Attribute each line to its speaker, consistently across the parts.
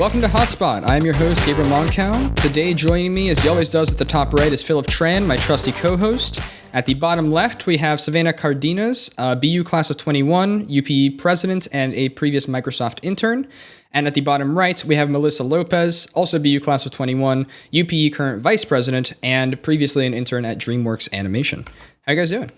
Speaker 1: Welcome to HotSpot. I am your host, Gabriel Moncau. Today, joining me, as he always does at the top right, is Phillip Tran, my trusty co-host. At the bottom left, we have Savannah Cardenas, BU class of 21, UPE president, and a previous Microsoft intern. And at the bottom right, we have Melissa Lopez, also BU class of 21, UPE current vice president, and previously an intern at DreamWorks Animation. How you guys doing?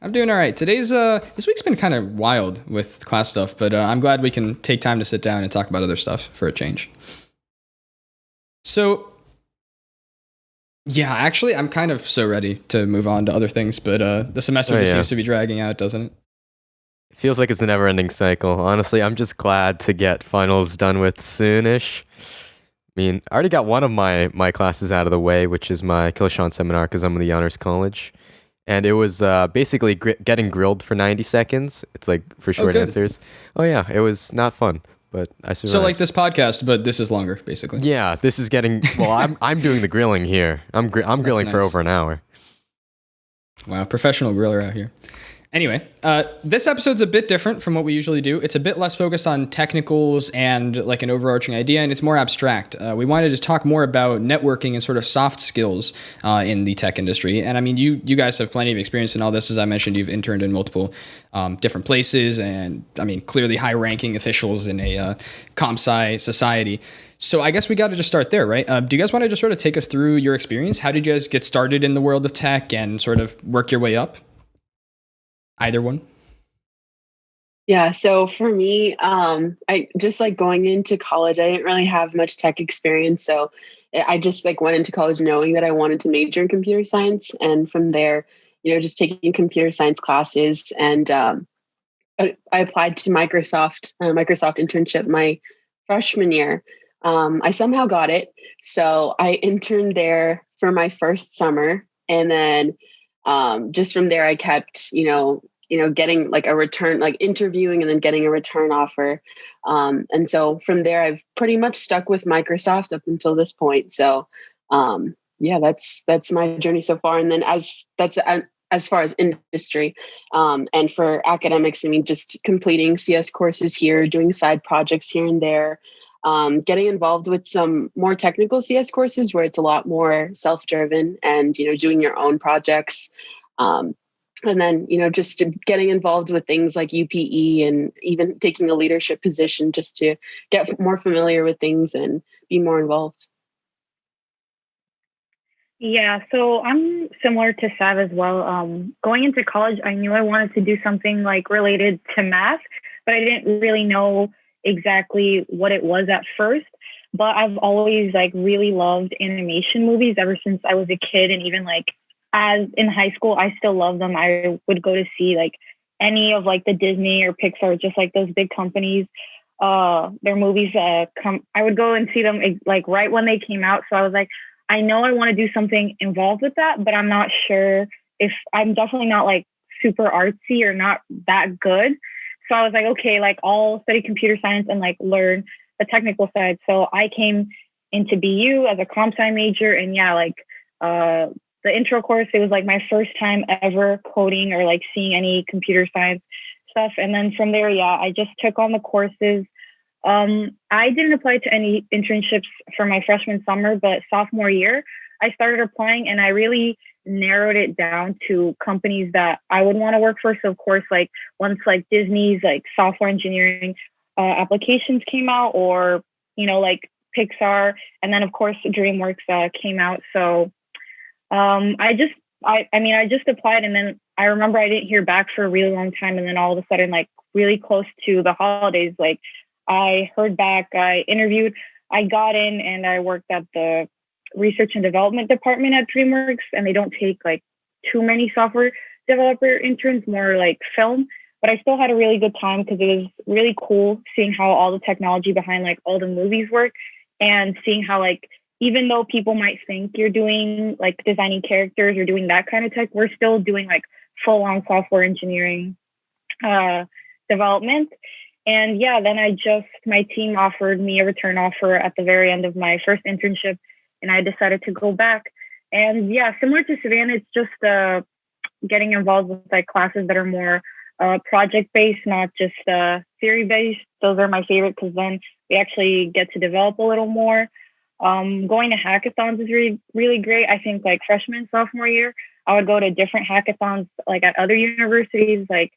Speaker 1: I'm doing all right. This week's been kind of wild with class stuff, but I'm glad we can take time to sit down and talk about other stuff for a change. So, yeah, actually, I'm kind of so ready to move on to other things, but the semester seems to be dragging out, doesn't it?
Speaker 2: It feels like it's a never-ending cycle. Honestly, I'm just glad to get finals done with soonish. I mean, I already got one of my classes out of the way, which is my Kilshon seminar, because I'm in the honors college. And it was basically getting grilled for 90 seconds. It's like for short answers. Oh yeah, it was not fun, but I survived.
Speaker 1: So like this podcast, but this is longer, basically.
Speaker 2: Yeah, this is getting. Well, I'm doing the grilling here. I'm grilling for over an hour.
Speaker 1: Wow, professional griller out here. Anyway, this episode's a bit different from what we usually do. It's a bit less focused on technicals and like an overarching idea, and it's more abstract. We wanted to talk more about networking and sort of soft skills in the tech industry. And I mean, you guys have plenty of experience in all this. As I mentioned, you've interned in multiple different places, and I mean, clearly high-ranking officials in a comp-sci society. So I guess we got to just start there, right? Do you guys want to just sort of take us through your experience? How did you guys get started in the world of tech and sort of work your way up? Either one?
Speaker 3: Yeah, so for me, I just like going into college, I didn't really have much tech experience. So I just like went into college knowing that I wanted to major in computer science. And from there, just taking computer science classes. And I applied to Microsoft internship my freshman year. I somehow got it. So I interned there for my first summer. And then just from there, I kept, getting like a return, like interviewing and then getting a return offer. And so from there, I've pretty much stuck with Microsoft up until this point. So yeah, that's my journey so far. And then as far as industry and for academics, I mean, just completing CS courses here, doing side projects here and there. Getting involved with some more technical CS courses where it's a lot more self-driven and, doing your own projects. And then, just getting involved with things like UPE and even taking a leadership position just to get more familiar with things and be more involved.
Speaker 4: Yeah, so I'm similar to Sav as well. Going into college, I knew I wanted to do something like related to math, but I didn't really know exactly what it was at first. But I've always like really loved animation movies ever since I was a kid, and even like as in high school, I still love them. I would go to see like any of like the Disney or Pixar, just like those big companies, their movies I would go and see them like right when they came out. So I was like, I know I want to do something involved with that, but I'm not sure if I'm definitely not like super artsy or not that good. So I was like, okay, like I'll study computer science and like learn the technical side. So I came into BU as a comp sci major, and yeah, like the intro course, it was like my first time ever coding or like seeing any computer science stuff. And then from there, yeah, I just took on the courses. I didn't apply to any internships for my freshman summer, but sophomore year, I started applying and I really narrowed it down to companies that I would want to work for. So of course, like once like Disney's like software engineering applications came out, or, like Pixar, and then of course DreamWorks came out. So I just applied, and then I remember I didn't hear back for a really long time. And then all of a sudden, like really close to the holidays, like I heard back, I interviewed, I got in, and I worked at the research and development department at DreamWorks. And they don't take like too many software developer interns, more like film. But I still had a really good time because it was really cool seeing how all the technology behind like all the movies work, and seeing how like, even though people might think you're doing like designing characters or doing that kind of tech, we're still doing like full-on software engineering development. And yeah, then my team offered me a return offer at the very end of my first internship, and I decided to go back. And yeah, similar to Savannah, it's just getting involved with like classes that are more project-based, not just theory-based. Those are my favorite because then we actually get to develop a little more. Going to hackathons is really, really great. I think like freshman and sophomore year, I would go to different hackathons like at other universities. Like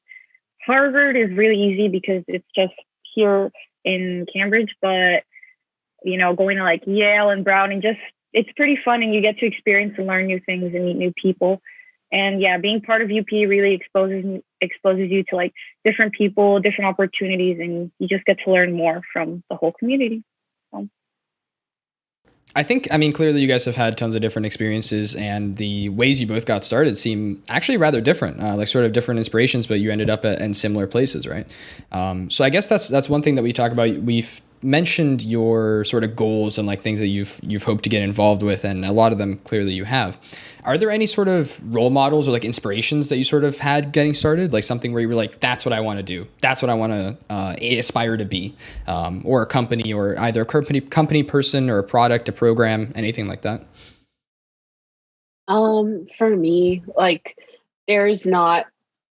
Speaker 4: Harvard is really easy because it's just here in Cambridge, but going to like Yale and Brown and just it's pretty fun and you get to experience and learn new things and meet new people. And yeah, being part of UPE really exposes you to like different people, different opportunities, and you just get to learn more from the whole community.
Speaker 1: I think, clearly you guys have had tons of different experiences, and the ways you both got started seem actually rather different, like sort of different inspirations, but you ended up in similar places, right? So I guess that's one thing that we talk about. We've mentioned your sort of goals and like things that you've hoped to get involved with, and a lot of them clearly you have. Are there any sort of role models or like inspirations that you sort of had getting started, like something where you were like, that's what I want to do, that's what I want to aspire to be, or a company, or either a company person or a product, a program, anything like that?
Speaker 3: For me, like there's not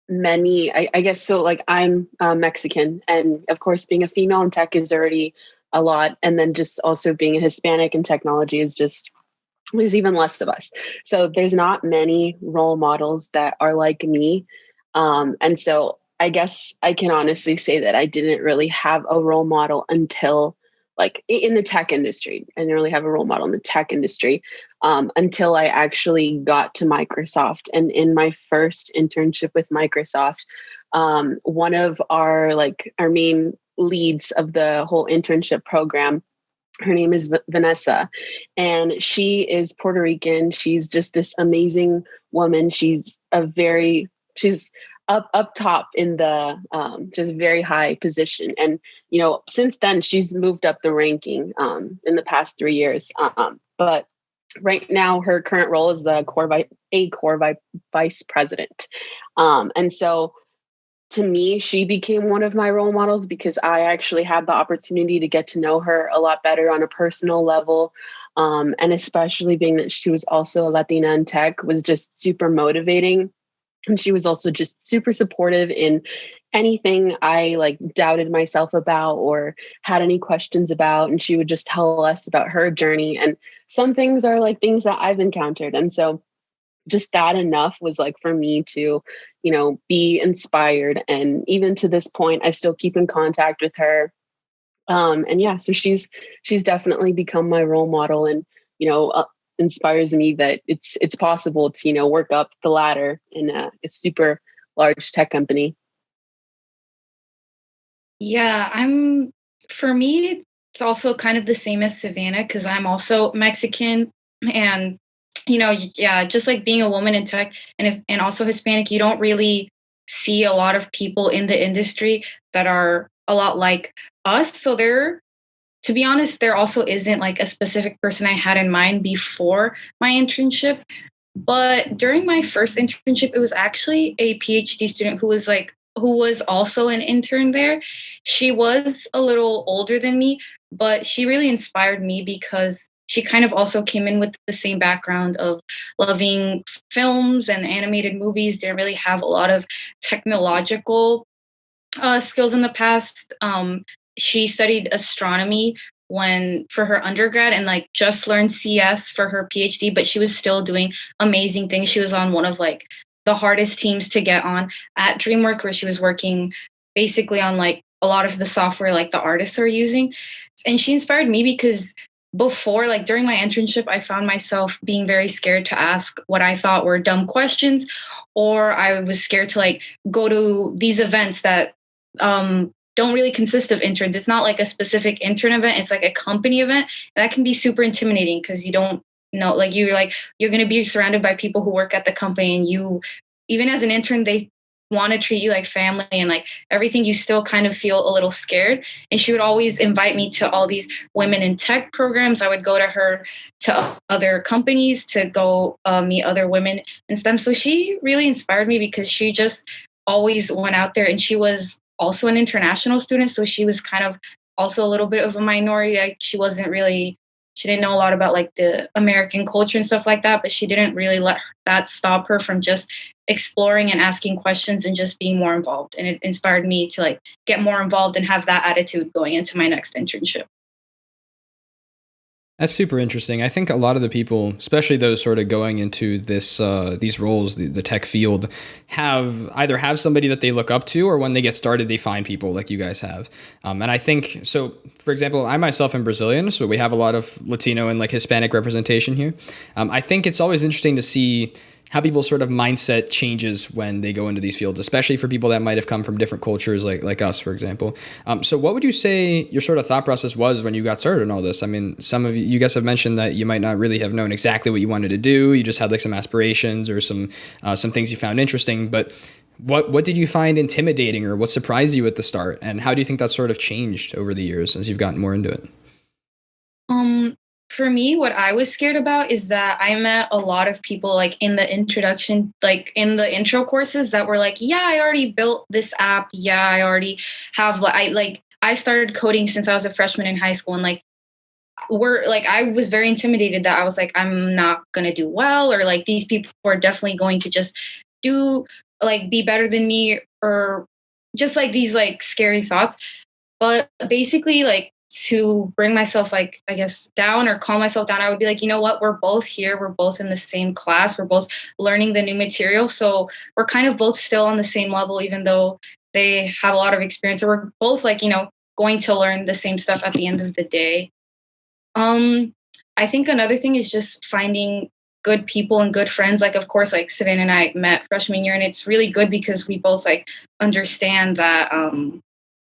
Speaker 3: many, I guess. So like I'm Mexican, and of course being a female in tech is already a lot. And then just also being a Hispanic in technology is just, there's even less of us. So there's not many role models that are like me. And so I guess I can honestly say that I didn't really have a role model until like in the tech industry. I didn't really have a role model in the tech industry until I actually got to Microsoft. And in my first internship with Microsoft, one of our main leads of the whole internship program, her name is Vanessa, and she is Puerto Rican. She's just this amazing woman. She's up top in the just very high position. And, since then she's moved up the ranking in the past 3 years. But right now her current role is the core vice president. And so to me, she became one of my role models because I actually had the opportunity to get to know her a lot better on a personal level. And especially being that she was also a Latina in tech was just super motivating. And she was also just super supportive in anything I doubted myself about or had any questions about. And she would just tell us about her journey. And some things are like things that I've encountered. And so just that enough was like for me to, be inspired. And even to this point, I still keep in contact with her. And yeah, so she's definitely become my role model, and, inspires me that it's possible to, work up the ladder in a super large tech company.
Speaker 5: Yeah, for me, it's also kind of the same as Savannah because I'm also Mexican and yeah, just like being a woman in tech and also Hispanic, you don't really see a lot of people in the industry that are a lot like us. So to be honest, there also isn't like a specific person I had in mind before my internship. But during my first internship, it was actually a PhD student who was also an intern there. She was a little older than me, but she really inspired me because she kind of also came in with the same background of loving films and animated movies, didn't really have a lot of technological skills in the past. She studied astronomy for her undergrad and just learned CS for her PhD, but she was still doing amazing things. She was on one of the hardest teams to get on at DreamWorks, where she was working basically on a lot of the software the artists are using. And she inspired me because before, during my internship, I found myself being very scared to ask what I thought were dumb questions, or I was scared to go to these events that don't really consist of interns. It's not a specific intern event. It's a company event. That can be super intimidating because you don't know, you're going to be surrounded by people who work at the company, and you, even as an intern, they want to treat you like family and everything. You still kind of feel a little scared. And she would always invite me to all these women in tech programs. I would go to her to other companies to go meet other women in STEM. So she really inspired me because she just always went out there, and she was also an international student. So she was kind of also a little bit of a minority. She wasn't really She didn't know a lot about like the American culture and stuff like that, but she didn't really let that stop her from just exploring and asking questions and just being more involved. And it inspired me to like get more involved and have that attitude going into my next internship.
Speaker 1: That's super interesting. I think a lot of the people, especially those sort of going into this these roles, the tech field, have somebody that they look up to, or when they get started, they find people like you guys have. And I think so. For example, I myself am Brazilian, so we have a lot of Latino and like Hispanic representation here. I think it's always interesting to see how people's sort of mindset changes when they go into these fields, especially for people that might have come from different cultures like us, for example. So what would you say your sort of thought process was when you got started in all this? I mean, some of you guys have mentioned that you might not really have known exactly what you wanted to do. You just had like some aspirations or some things you found interesting. But what did you find intimidating, or what surprised you at the start? And how do you think that sort of changed over the years as you've gotten more into it?
Speaker 5: For me, what I was scared about is that I met a lot of people like in the introduction, like in the intro courses that were like, yeah, I already built this app. Yeah, I already have I started coding since I was a freshman in high school, and like I was very intimidated that I was like, I'm not gonna do well, or like these people are definitely going to just be better than me, or just like these like scary thoughts. But basically, like, to bring myself like I guess down or calm myself down, I would be like, you know what, we're both here, we're both in the same class, we're both learning the new material, so we're kind of both still on the same level, even though they have a lot of experience, or we're both like, going to learn the same stuff at the end of the day. I think another thing is just finding good people and good friends. Like, of course, like Savannah and I met freshman year, and it's really good because we both like understand that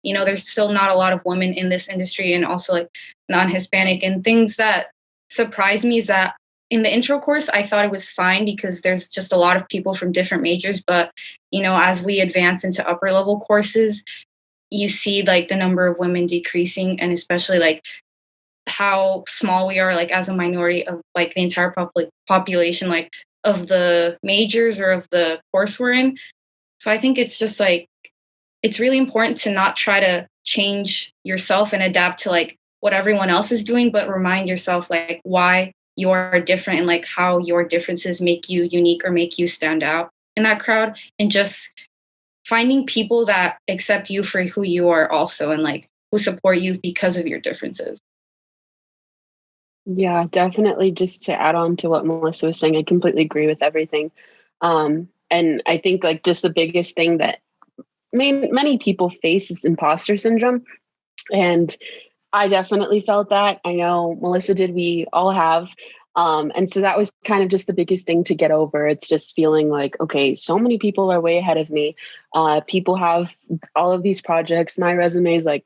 Speaker 5: there's still not a lot of women in this industry, and also like non-Hispanic. And things that surprised me is that in the intro course, I thought it was fine because there's just a lot of people from different majors. But, as we advance into upper level courses, you see like the number of women decreasing, and especially like how small we are, like as a minority of like the entire population, like of the majors or of the course we're in. So I think it's just like, it's really important to not try to change yourself and adapt to like what everyone else is doing, but remind yourself like why you are different, and like how your differences make you unique or make you stand out in that crowd, and just finding people that accept you for who you are also, and like who support you because of your differences.
Speaker 3: Yeah, definitely. Just to add on to what Melissa was saying, I completely agree with everything. And I think like just the biggest thing that many people face is imposter syndrome. And I definitely felt that. I know Melissa did, we all have. And so that was kind of just the biggest thing to get over. It's just feeling like, okay, so many people are way ahead of me. People have all of these projects. My resume is like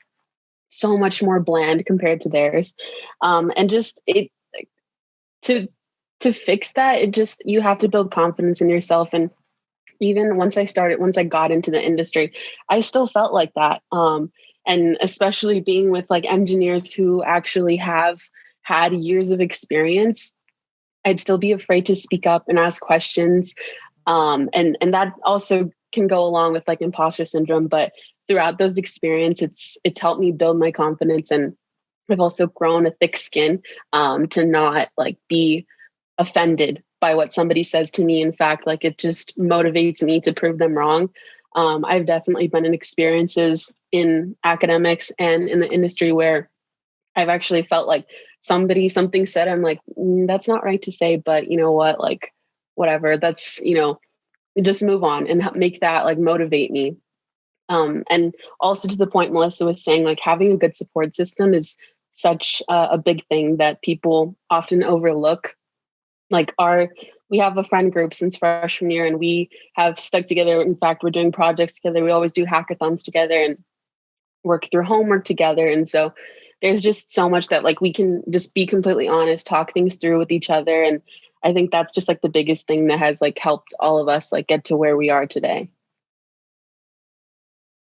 Speaker 3: so much more bland compared to theirs. And just to fix that, you have to build confidence in yourself. And even once I got into the industry, I still felt like that. And especially being with like engineers who actually have had years of experience, I'd still be afraid to speak up and ask questions. And that also can go along with like imposter syndrome. But throughout those experiences, it's helped me build my confidence. And I've also grown a thick skin to not like be offended by what somebody says to me. In fact, like it just motivates me to prove them wrong. I've definitely been in experiences in academics and in the industry where I've actually felt like something said, I'm like, that's not right to say, but you know what, like, whatever, that's, just move on and make that like motivate me. And also to the point Melissa was saying, like having a good support system is such a big thing that people often overlook. Like we have a friend group since freshman year, and we have stuck together. In fact, we're doing projects together. We always do hackathons together and work through homework together. And so there's just so much that like we can just be completely honest, talk things through with each other. And I think that's just like the biggest thing that has like helped all of us like get to where we are today.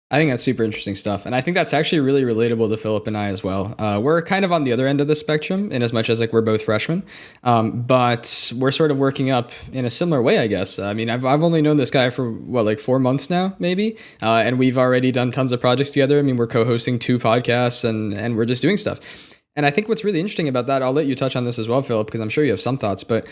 Speaker 1: I think that's super interesting stuff. And I think that's actually really relatable to Phillip and I as well. We're kind of on the other end of the spectrum in as much as like we're both freshmen, but we're sort of working up in a similar way, I guess. I mean, I've only known this guy for like 4 months now, maybe. And we've already done tons of projects together. I mean, we're co-hosting 2 podcasts and we're just doing stuff. And I think what's really interesting about that, I'll let you touch on this as well, Phillip, because I'm sure you have some thoughts, but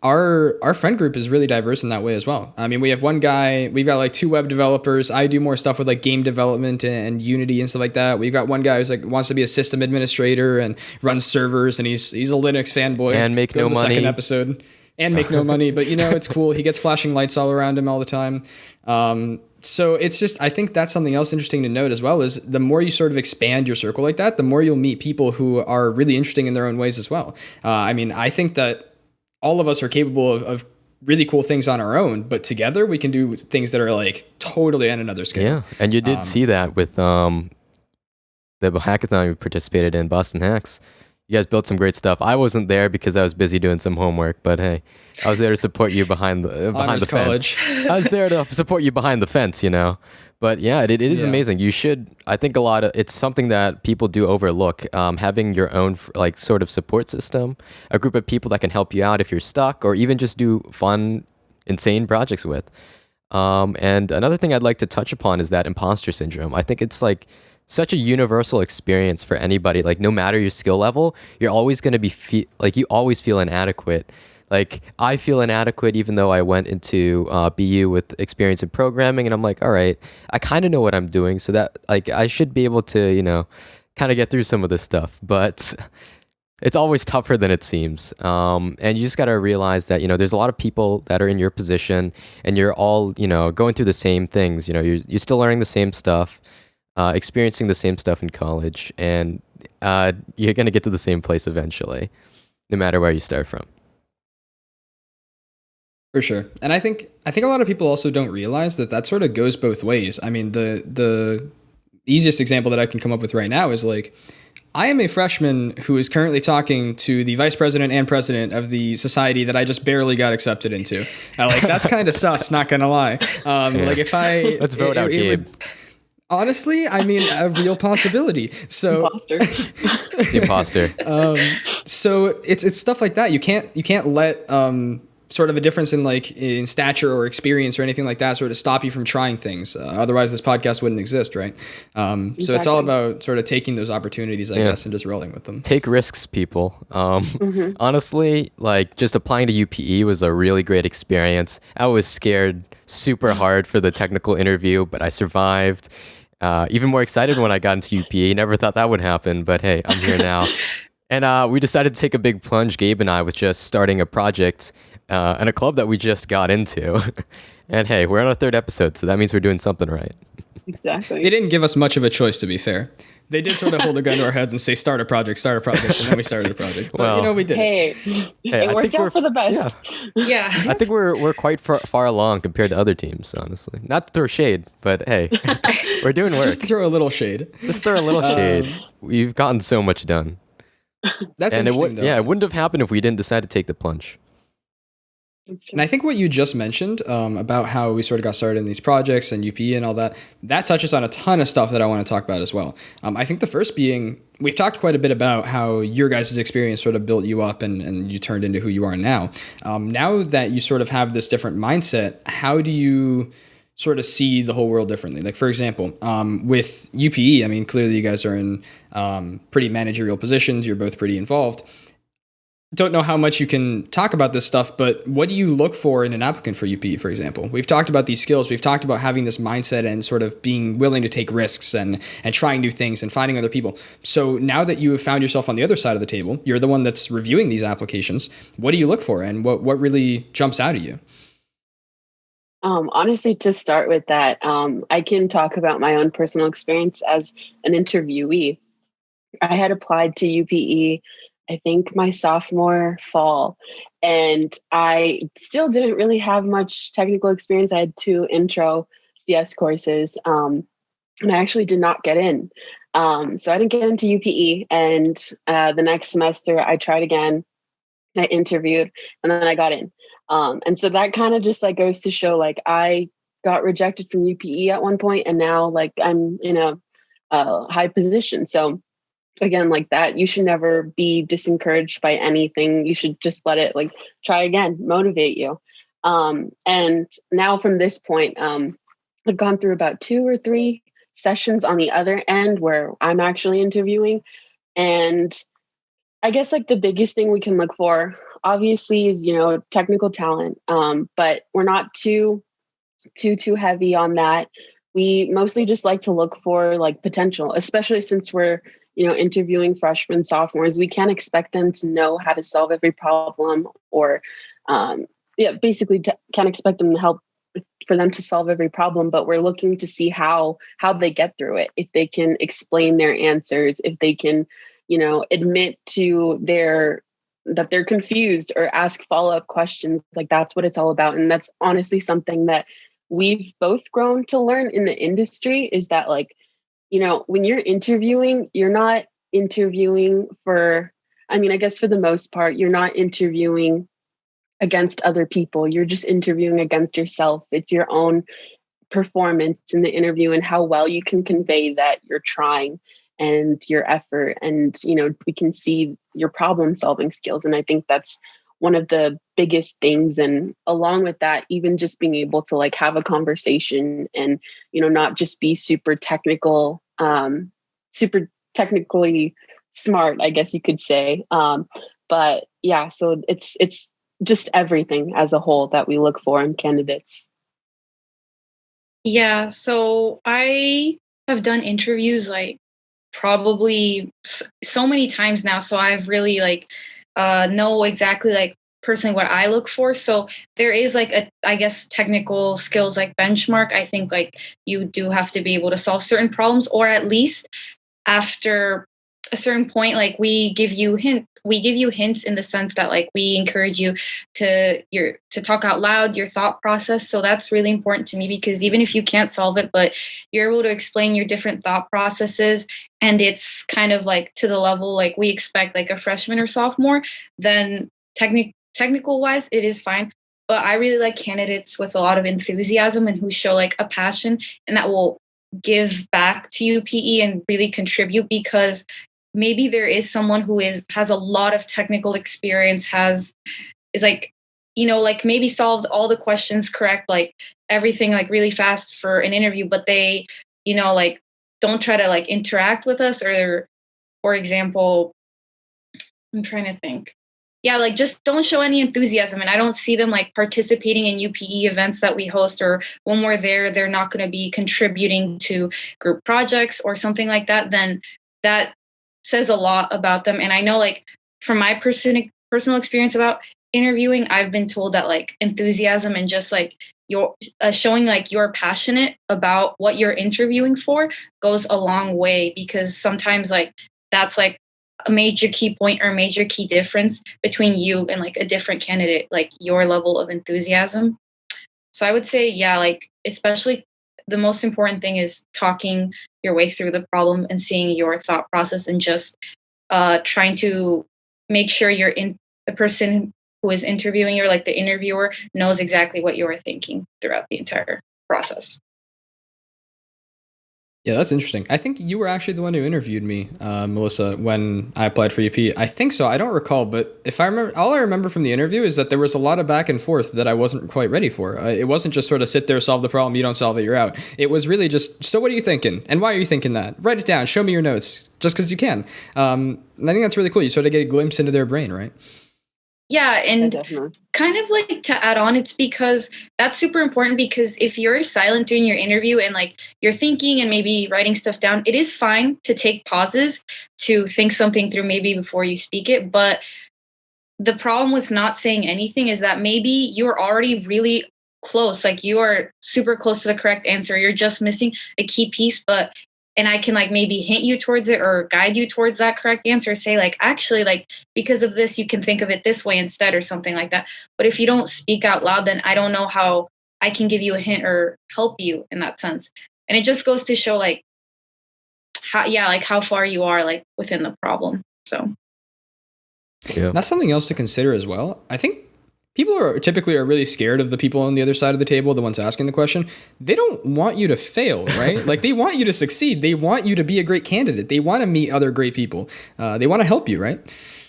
Speaker 1: our friend group is really diverse in that way as well. I mean, we have one guy, we've got like 2 web developers. I do more stuff with like game development and Unity and stuff like that. We've got one guy who's like wants to be a system administrator and runs servers, and he's a Linux fanboy.
Speaker 2: And make no money.
Speaker 1: Second episode. And make no money, but it's cool. He gets flashing lights all around him all the time. So it's just, I think that's something else interesting to note as well, is the more you sort of expand your circle like that, the more you'll meet people who are really interesting in their own ways as well. I mean, I think that all of us are capable of really cool things on our own, but together we can do things that are like totally on another scale.
Speaker 2: Yeah, and you did see that with the hackathon we participated in, Boston Hacks. You guys built some great stuff. I wasn't there because I was busy doing some homework, but hey, I was there to support you behind the
Speaker 1: college.
Speaker 2: fence. I was there to support you behind the fence, But yeah, it is amazing. You should. I think it's something that people do overlook. Having your own like sort of support system, a group of people that can help you out if you're stuck, or even just do fun, insane projects with. And another thing I'd like to touch upon is that imposter syndrome. I think it's like such a universal experience for anybody. Like no matter your skill level, you're always going to be you always feel inadequate. Like I feel inadequate even though I went into BU with experience in programming, and I'm like, all right, I kind of know what I'm doing, so that like I should be able to kind of get through some of this stuff. But it's always tougher than it seems. And you just got to realize that there's a lot of people that are in your position, and you're all going through the same things. You're still learning the same stuff. Experiencing the same stuff in college, and you're going to get to the same place eventually, no matter where you start from.
Speaker 1: For sure. And I think a lot of people also don't realize that sort of goes both ways. I mean, the easiest example that I can come up with right now is like, I am a freshman who is currently talking to the vice president and president of the society that I just barely got accepted into. Like, that's kind of sus, not going to lie. Like if
Speaker 2: Let's vote out Gabe.
Speaker 1: Honestly, I mean, a real possibility. So,
Speaker 3: Imposter.
Speaker 2: It's the imposter.
Speaker 1: So it's stuff like that. You can't let sort of a difference in stature or experience or anything like that sort of stop you from trying things. Otherwise, this podcast wouldn't exist, right?
Speaker 3: Exactly.
Speaker 1: So it's all about sort of taking those opportunities, I guess, and just rolling with them.
Speaker 2: Take risks, people. Honestly, like just applying to UPE was a really great experience. I was scared super hard for the technical interview, but I survived. Even more excited when I got into UPE. Never thought that would happen, but hey, I'm here now. And we decided to take a big plunge, Gabe and I, with just starting a project and a club that we just got into. And hey, we're on our 3rd episode, so that means we're doing something right.
Speaker 3: Exactly.
Speaker 1: They didn't give us much of a choice, to be fair. They did sort of hold a gun to our heads and say, start a project, and then we started a project. But,
Speaker 2: well,
Speaker 1: we did.
Speaker 3: Hey, it worked out for the best.
Speaker 5: Yeah.
Speaker 2: I think we're quite far along compared to other teams, honestly. Not to throw shade, but hey, we're doing work.
Speaker 1: Just to throw a little shade.
Speaker 2: Just throw a little shade. We've gotten so much done.
Speaker 1: That's
Speaker 2: and
Speaker 1: interesting, though.
Speaker 2: it wouldn't have happened if we didn't decide to take the plunge.
Speaker 1: And I think what you just mentioned about how we sort of got started in these projects and UPE and all that touches on a ton of stuff that I want to talk about as well. I think the first being, we've talked quite a bit about how your guys' experience sort of built you up and you turned into who you are now. Now that you sort of have this different mindset, how do you sort of see the whole world differently? Like, for example, with UPE, I mean, clearly you guys are in pretty managerial positions. You're both pretty involved. Don't know how much you can talk about this stuff, but what do you look for in an applicant for UPE, for example? We've talked about these skills. We've talked about having this mindset and sort of being willing to take risks and trying new things and finding other people. So now that you have found yourself on the other side of the table, you're the one that's reviewing these applications. What do you look for, and what really jumps out at you?
Speaker 3: Honestly, to start with that, I can talk about my own personal experience as an interviewee. I had applied to UPE, I think my sophomore fall, and I still didn't really have much technical experience. I had 2 intro CS courses, and I actually did not get in. So I didn't get into UPE, and the next semester I tried again. I interviewed, and then I got in. And so that kind of just like goes to show, like, I got rejected from UPE at one point, and now like I'm in a high position. So again, like that, you should never be disencouraged by anything. You should just let it like try again, motivate you. And now from this point, I've gone through about 2 or 3 sessions on the other end where I'm actually interviewing. And I guess like the biggest thing we can look for obviously is, technical talent. But we're not too heavy on that. We mostly just like to look for like potential, especially since we're, interviewing freshmen, sophomores. We can't expect them to know how to solve every problem or, basically can't expect them to help for them to solve every problem, but we're looking to see how they get through it. If they can explain their answers, if they can, admit to that they're confused or ask follow-up questions. Like that's what it's all about. And that's honestly something that we've both grown to learn in the industry, is that like, when you're interviewing, you're not interviewing for, I mean, I guess for the most part, you're not interviewing against other people. You're just interviewing against yourself. It's your own performance in the interview and how well you can convey that you're trying and your effort. And, we can see your problem solving skills. And I think that's one of the biggest things. And along with that, even just being able to like have a conversation and, not just be super technically smart, I guess you could say. But yeah, so it's just everything as a whole that we look for in candidates.
Speaker 5: Yeah, so I have done interviews like probably so many times now, so I've really like know exactly like personally what I look for. So there is like a, I guess, technical skills like benchmark. I think like you do have to be able to solve certain problems, or at least after a certain point, like we give you hints in the sense that like we encourage you to talk out loud your thought process. So that's really important to me, because even if you can't solve it, but you're able to explain your different thought processes, and it's kind of like to the level like we expect like a freshman or sophomore, then technical wise it is fine. But I really like candidates with a lot of enthusiasm and who show like a passion and that will give back to UPE and really contribute, because maybe there is someone who has a lot of technical experience, is like, like maybe solved all the questions correct, like everything like really fast for an interview, but they, like don't try to like interact with us, or for example, I'm trying to think. Yeah, like just don't show any enthusiasm. And I don't see them like participating in UPE events that we host, or when we're there, they're not going to be contributing to group projects or something like that. Then that says a lot about them. And I know like from my personal experience about interviewing, I've been told that like enthusiasm and just like your showing like you're passionate about what you're interviewing for goes a long way, because sometimes like that's like a major key point or major key difference between you and like a different candidate, like your level of enthusiasm. So I would say, yeah, like especially the most important thing is talking your way through the problem and seeing your thought process, and just trying to make sure the person who is interviewing you, or like the interviewer, knows exactly what you are thinking throughout the entire process.
Speaker 1: Yeah, that's interesting. I think you were actually the one who interviewed me, Melissa, when I applied for UP. I think so. I don't recall, but if I remember, all I remember from the interview is that there was a lot of back and forth that I wasn't quite ready for. It wasn't just sort of sit there, solve the problem, you don't solve it, you're out. It was really just, so what are you thinking? And why are you thinking that? Write it down, show me your notes, just because you can. And I think that's really cool. You sort of get a glimpse into their brain, right?
Speaker 5: Yeah, and
Speaker 3: Definitely.
Speaker 5: kind of like to add on, it's because that's super important, because if you're silent during your interview and like you're thinking and maybe writing stuff down, it is fine to take pauses to think something through maybe before you speak it. But the problem with not saying anything is that maybe you're already really close, like you are super close to the correct answer. You're just missing a key piece, and I can like maybe hint you towards it or guide you towards that correct answer. Say like, actually, like because of this, you can think of it this way instead, or something like that. But if you don't speak out loud, then I don't know how I can give you a hint or help you in that sense. And it just goes to show like how far you are like within the problem. So
Speaker 2: Yeah.
Speaker 1: That's something else to consider as well. I think people are typically really scared of the people on the other side of the table, the ones asking the question. They don't want you to fail, right? Like they want you to succeed. They want you to be a great candidate. They want to meet other great people. They want to help you, right?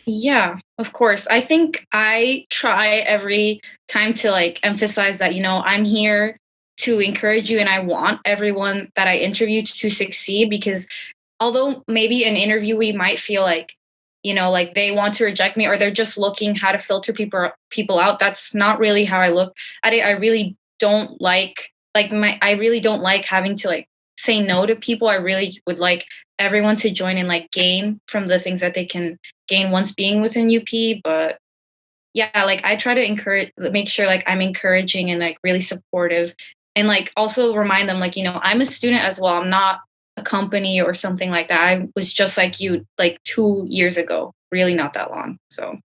Speaker 5: yeah, of course. I think I try every time to like emphasize that, I'm here to encourage you, and I want everyone that I interview to succeed, because although maybe an interviewee might feel like, like they want to reject me or they're just looking how to filter people out. That's not really how I look at it. I really don't I really don't like having to like say no to people. I really would like everyone to join and like gain from the things that they can gain once being within UP. But yeah, like I try to make sure like I'm encouraging and like really supportive and like also remind them like, I'm a student as well. I'm not a company or something like that. I was just like you like 2 years ago, really not that long. So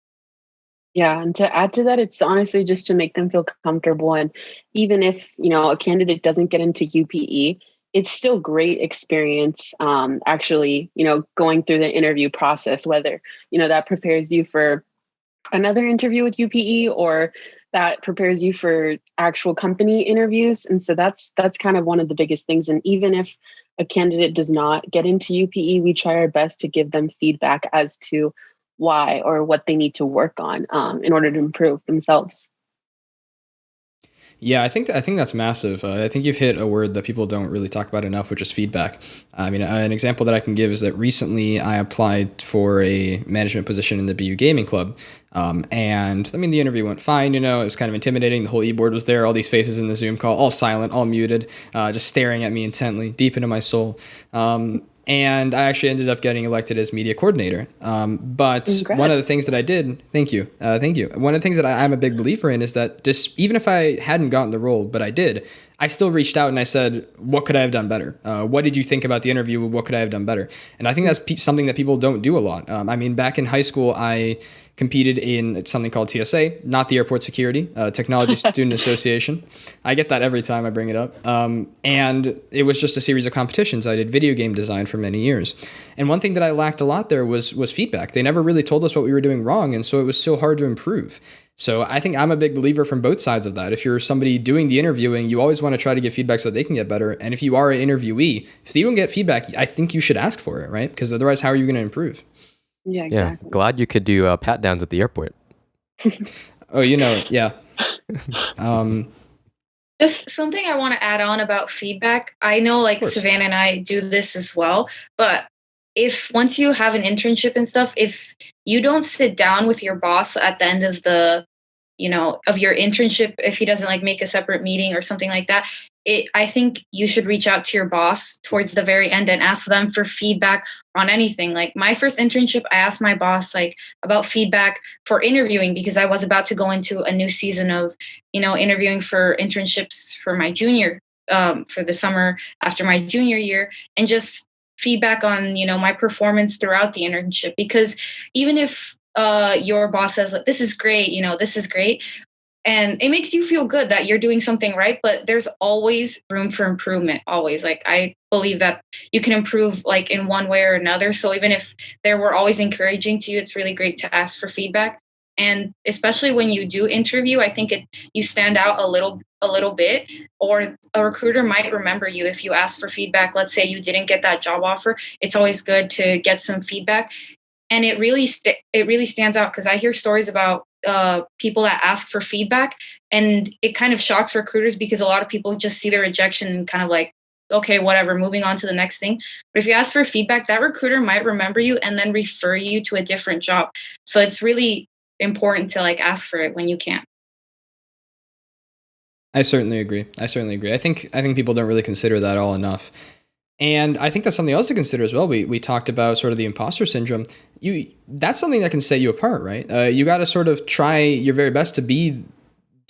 Speaker 3: Yeah, and to add to that, it's honestly just to make them feel comfortable. And even if, a candidate doesn't get into UPE, it's still great experience actually, going through the interview process, whether, that prepares you for another interview with UPE or that prepares you for actual company interviews. And so that's kind of one of the biggest things. And even if a candidate does not get into UPE, we try our best to give them feedback as to why or what they need to work on in order to improve themselves.
Speaker 1: Yeah, I think that's massive. I think you've hit a word that people don't really talk about enough, which is feedback. I mean, an example that I can give is that recently I applied for a management position in the BU Gaming Club. And I mean, the interview went fine, it was kind of intimidating. The whole e-board was there, all these faces in the Zoom call, all silent, all muted, just staring at me intently, deep into my soul. And I actually ended up getting elected as media coordinator. But
Speaker 3: Congrats.
Speaker 1: One of the things that I did, thank you. One of the things that I'm a big believer in is that even if I hadn't gotten the role, but I did, I still reached out and I said, what could I have done better? What did you think about the interview? What could I have done better? And I think that's something that people don't do a lot. I mean, back in high school, I competed in something called TSA, not the Airport Security, Technology Student Association. I get that every time I bring it up. And it was just a series of competitions. I did video game design for many years. And one thing that I lacked a lot there was feedback. They never really told us what we were doing wrong. And so it was so hard to improve. So I think I'm a big believer from both sides of that. If you're somebody doing the interviewing, you always want to try to get feedback so they can get better. And if you are an interviewee, if you don't get feedback, I think you should ask for it, right? Because otherwise, how are you going to improve?
Speaker 3: Yeah, exactly.
Speaker 2: Yeah, glad you could do pat downs at the airport.
Speaker 1: Oh, yeah.
Speaker 5: Just something I want to add on about feedback. I know like Savannah and I do this as well, but if once you have an internship and stuff, if you don't sit down with your boss at the end of of your internship, if he doesn't like make a separate meeting or something like that, I think you should reach out to your boss towards the very end and ask them for feedback on anything. Like my first internship, I asked my boss like about feedback for interviewing because I was about to go into a new season of, interviewing for internships for my junior, for the summer after my junior year, and just feedback on, my performance throughout the internship. Because even if your boss says like, this is great, this is great, and it makes you feel good that you're doing something right, but there's always room for improvement. Always. Like I believe that you can improve like in one way or another. So even if they were always encouraging to you, it's really great to ask for feedback. And especially when you do interview, I think you stand out a little bit, or a recruiter might remember you if you ask for feedback. Let's say you didn't get that job offer. It's always good to get some feedback. And it really stands out because I hear stories about people that ask for feedback, and it kind of shocks recruiters because a lot of people just see the rejection and kind of like, okay, whatever, moving on to the next thing. But if you ask for feedback, that recruiter might remember you and then refer you to a different job. So it's really important to like ask for it when you can.
Speaker 1: I certainly agree. I think people don't really consider that all enough. And I think that's something else to consider as well. We talked about sort of the imposter syndrome. That's something that can set you apart, right? You got to sort of try your very best to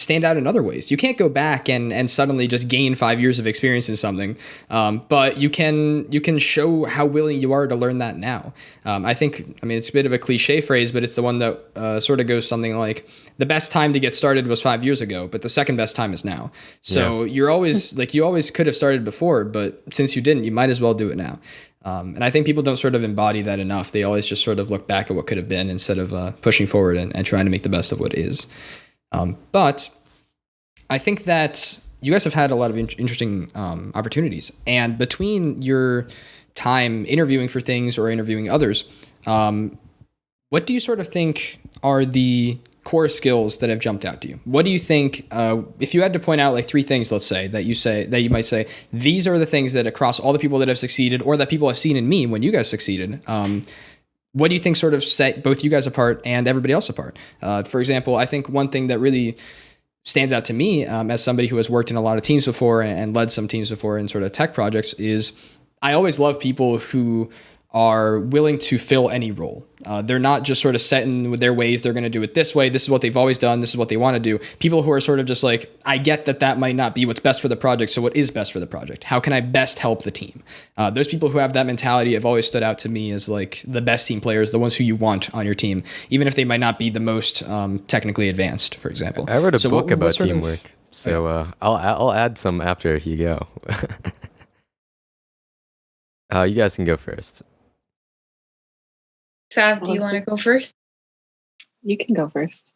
Speaker 1: stand out in other ways. You can't go back and suddenly just gain 5 years of experience in something, but you can show how willing you are to learn that now. I mean, it's a bit of a cliche phrase, but it's the one that sort of goes something like, the best time to get started was 5 years ago, but the second best time is now. So You're always like, you always could have started before, but since you didn't, you might as well do it now. And I think people don't sort of embody that enough. They always just sort of look back at what could have been instead of pushing forward and trying to make the best of what is. But I think that you guys have had a lot of interesting opportunities. And between your time interviewing for things or interviewing others, what do you sort of think are the core skills that have jumped out to you? What do you think, if you had to point out like 3 things, let's say, that you might say, these are the things that across all the people that have succeeded or that people have seen in me when you guys succeeded, what do you think sort of set both you guys apart and everybody else apart? For example, I think one thing that really stands out to me as somebody who has worked in a lot of teams before and led some teams before in sort of tech projects is I always love people who are willing to fill any role. They're not just sort of set in with their ways. They're going to do it this way. This is what they've always done. This is what they want to do. People who are sort of just like, I get that might not be what's best for the project. So what is best for the project? How can I best help the team? Those people who have that mentality have always stood out to me as like the best team players, the ones who you want on your team, even if they might not be the most technically advanced, for example.
Speaker 2: I wrote a book about teamwork. I'll add some after you go. You guys can go first.
Speaker 5: Sav, do you want to go first?
Speaker 3: You can go first.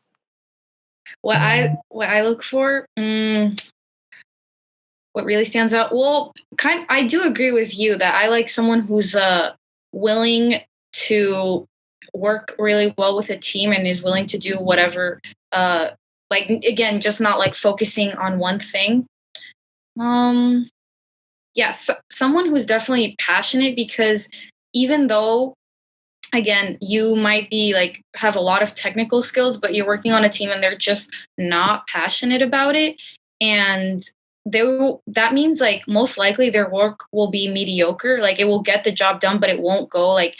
Speaker 5: What I look for, what really stands out? Well, I do agree with you that I like someone who's willing to work really well with a team and is willing to do whatever. Like again, just not like focusing on one thing. Someone who's definitely passionate, because even though, again, you might be like have a lot of technical skills, but you're working on a team and they're just not passionate about it. And that means like most likely their work will be mediocre. Like it will get the job done, but it won't go like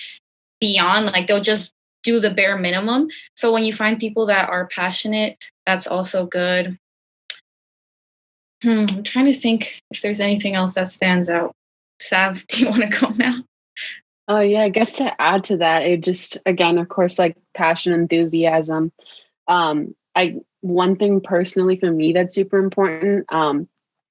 Speaker 5: beyond, like they'll just do the bare minimum. So when you find people that are passionate, that's also good. I'm trying to think if there's anything else that stands out. Sav, do you want to go now?
Speaker 3: Yeah, I guess to add to that, it just, again, of course, like passion, enthusiasm. One thing personally for me that's super important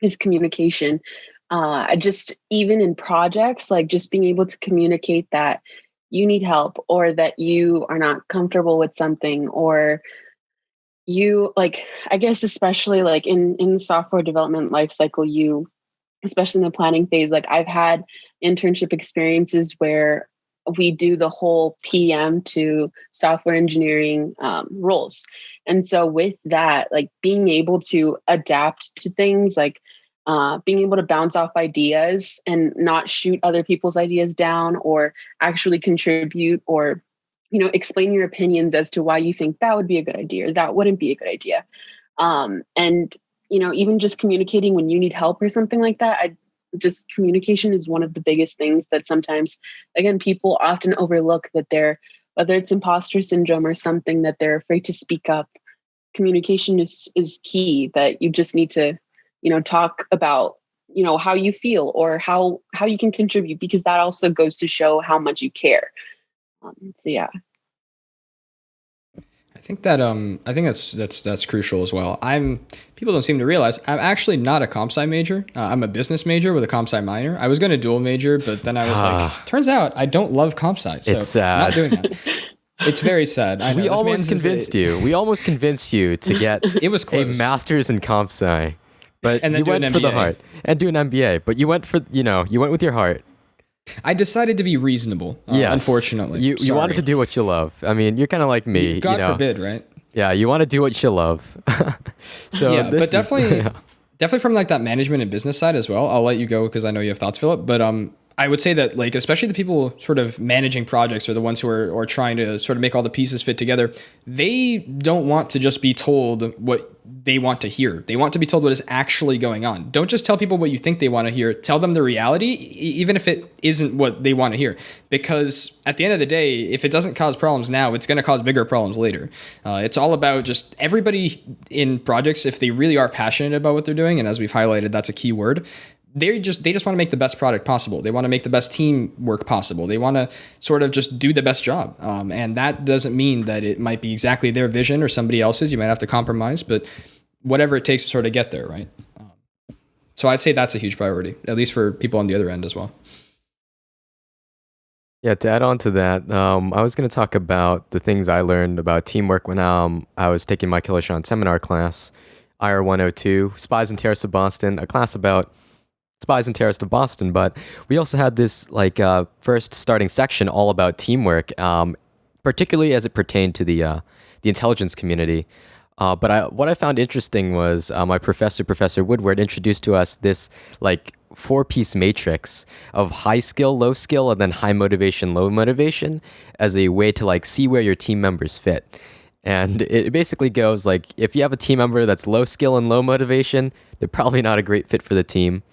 Speaker 3: is communication. Even in projects, like just being able to communicate that you need help or that you are not comfortable with something, or you like, I guess, especially like in the software development lifecycle, especially in the planning phase, like I've had internship experiences where we do the whole PM to software engineering roles. And so with that, like being able to adapt to things, like being able to bounce off ideas and not shoot other people's ideas down, or actually contribute, or, explain your opinions as to why you think that would be a good idea or that wouldn't be a good idea. And even just communicating when you need help or something like that. Communication is one of the biggest things that sometimes, again, people often overlook, that whether it's imposter syndrome or something, that they're afraid to speak up. Communication is key, that you just need to, talk about, how you feel or how you can contribute, because that also goes to show how much you care. So yeah.
Speaker 1: I think that's crucial as well. People don't seem to realize I'm actually not a comp sci major. I'm a business major with a comp sci minor. I was going to dual major, but then I was like, turns out I don't love comp sci. So
Speaker 2: it's sad.
Speaker 1: I'm not doing that. It's very sad. I know.
Speaker 2: We almost convinced you to get
Speaker 1: it was
Speaker 2: a master's in comp sci, but you went for the heart and do an MBA. But you went with your heart.
Speaker 1: I decided to be reasonable. Yes. Unfortunately,
Speaker 2: you wanted to do what you love. I mean, you're kind of like me.
Speaker 1: God forbid, right?
Speaker 2: Yeah, you want to do what you love. So
Speaker 1: yeah, but definitely from like that management and business side as well. I'll let you go because I know you have thoughts, Phillip. But I would say that, like, especially the people sort of managing projects, or the ones who are trying to sort of make all the pieces fit together, they don't want to just be told what they want to hear. They want to be told what is actually going on. Don't just tell people what you think they want to hear. Tell them the reality, even if it isn't what they want to hear. Because at the end of the day, if it doesn't cause problems now, it's going to cause bigger problems later. It's all about just everybody in projects, if they really are passionate about what they're doing, and as we've highlighted, that's a key word, they just want to make the best product possible. They want to make the best team work possible. They want to sort of just do the best job. And that doesn't mean that it might be exactly their vision or somebody else's. You might have to compromise, but whatever it takes to sort of get there, right? So I'd say that's a huge priority, at least for people on the other end as well.
Speaker 2: Yeah, to add on to that, I was going to talk about the things I learned about teamwork when I was taking my Killishawn seminar class, IR 102, Spies and Terrorists of Boston, a class about Spies and Terrorists of Boston. But we also had this first starting section all about teamwork, particularly as it pertained to the the intelligence community. But what I found interesting was my professor, Professor Woodward, introduced to us this like 4-piece matrix of high skill, low skill, and then high motivation, low motivation as a way to like see where your team members fit. And it basically goes like, if you have a team member that's low skill and low motivation, they're probably not a great fit for the team.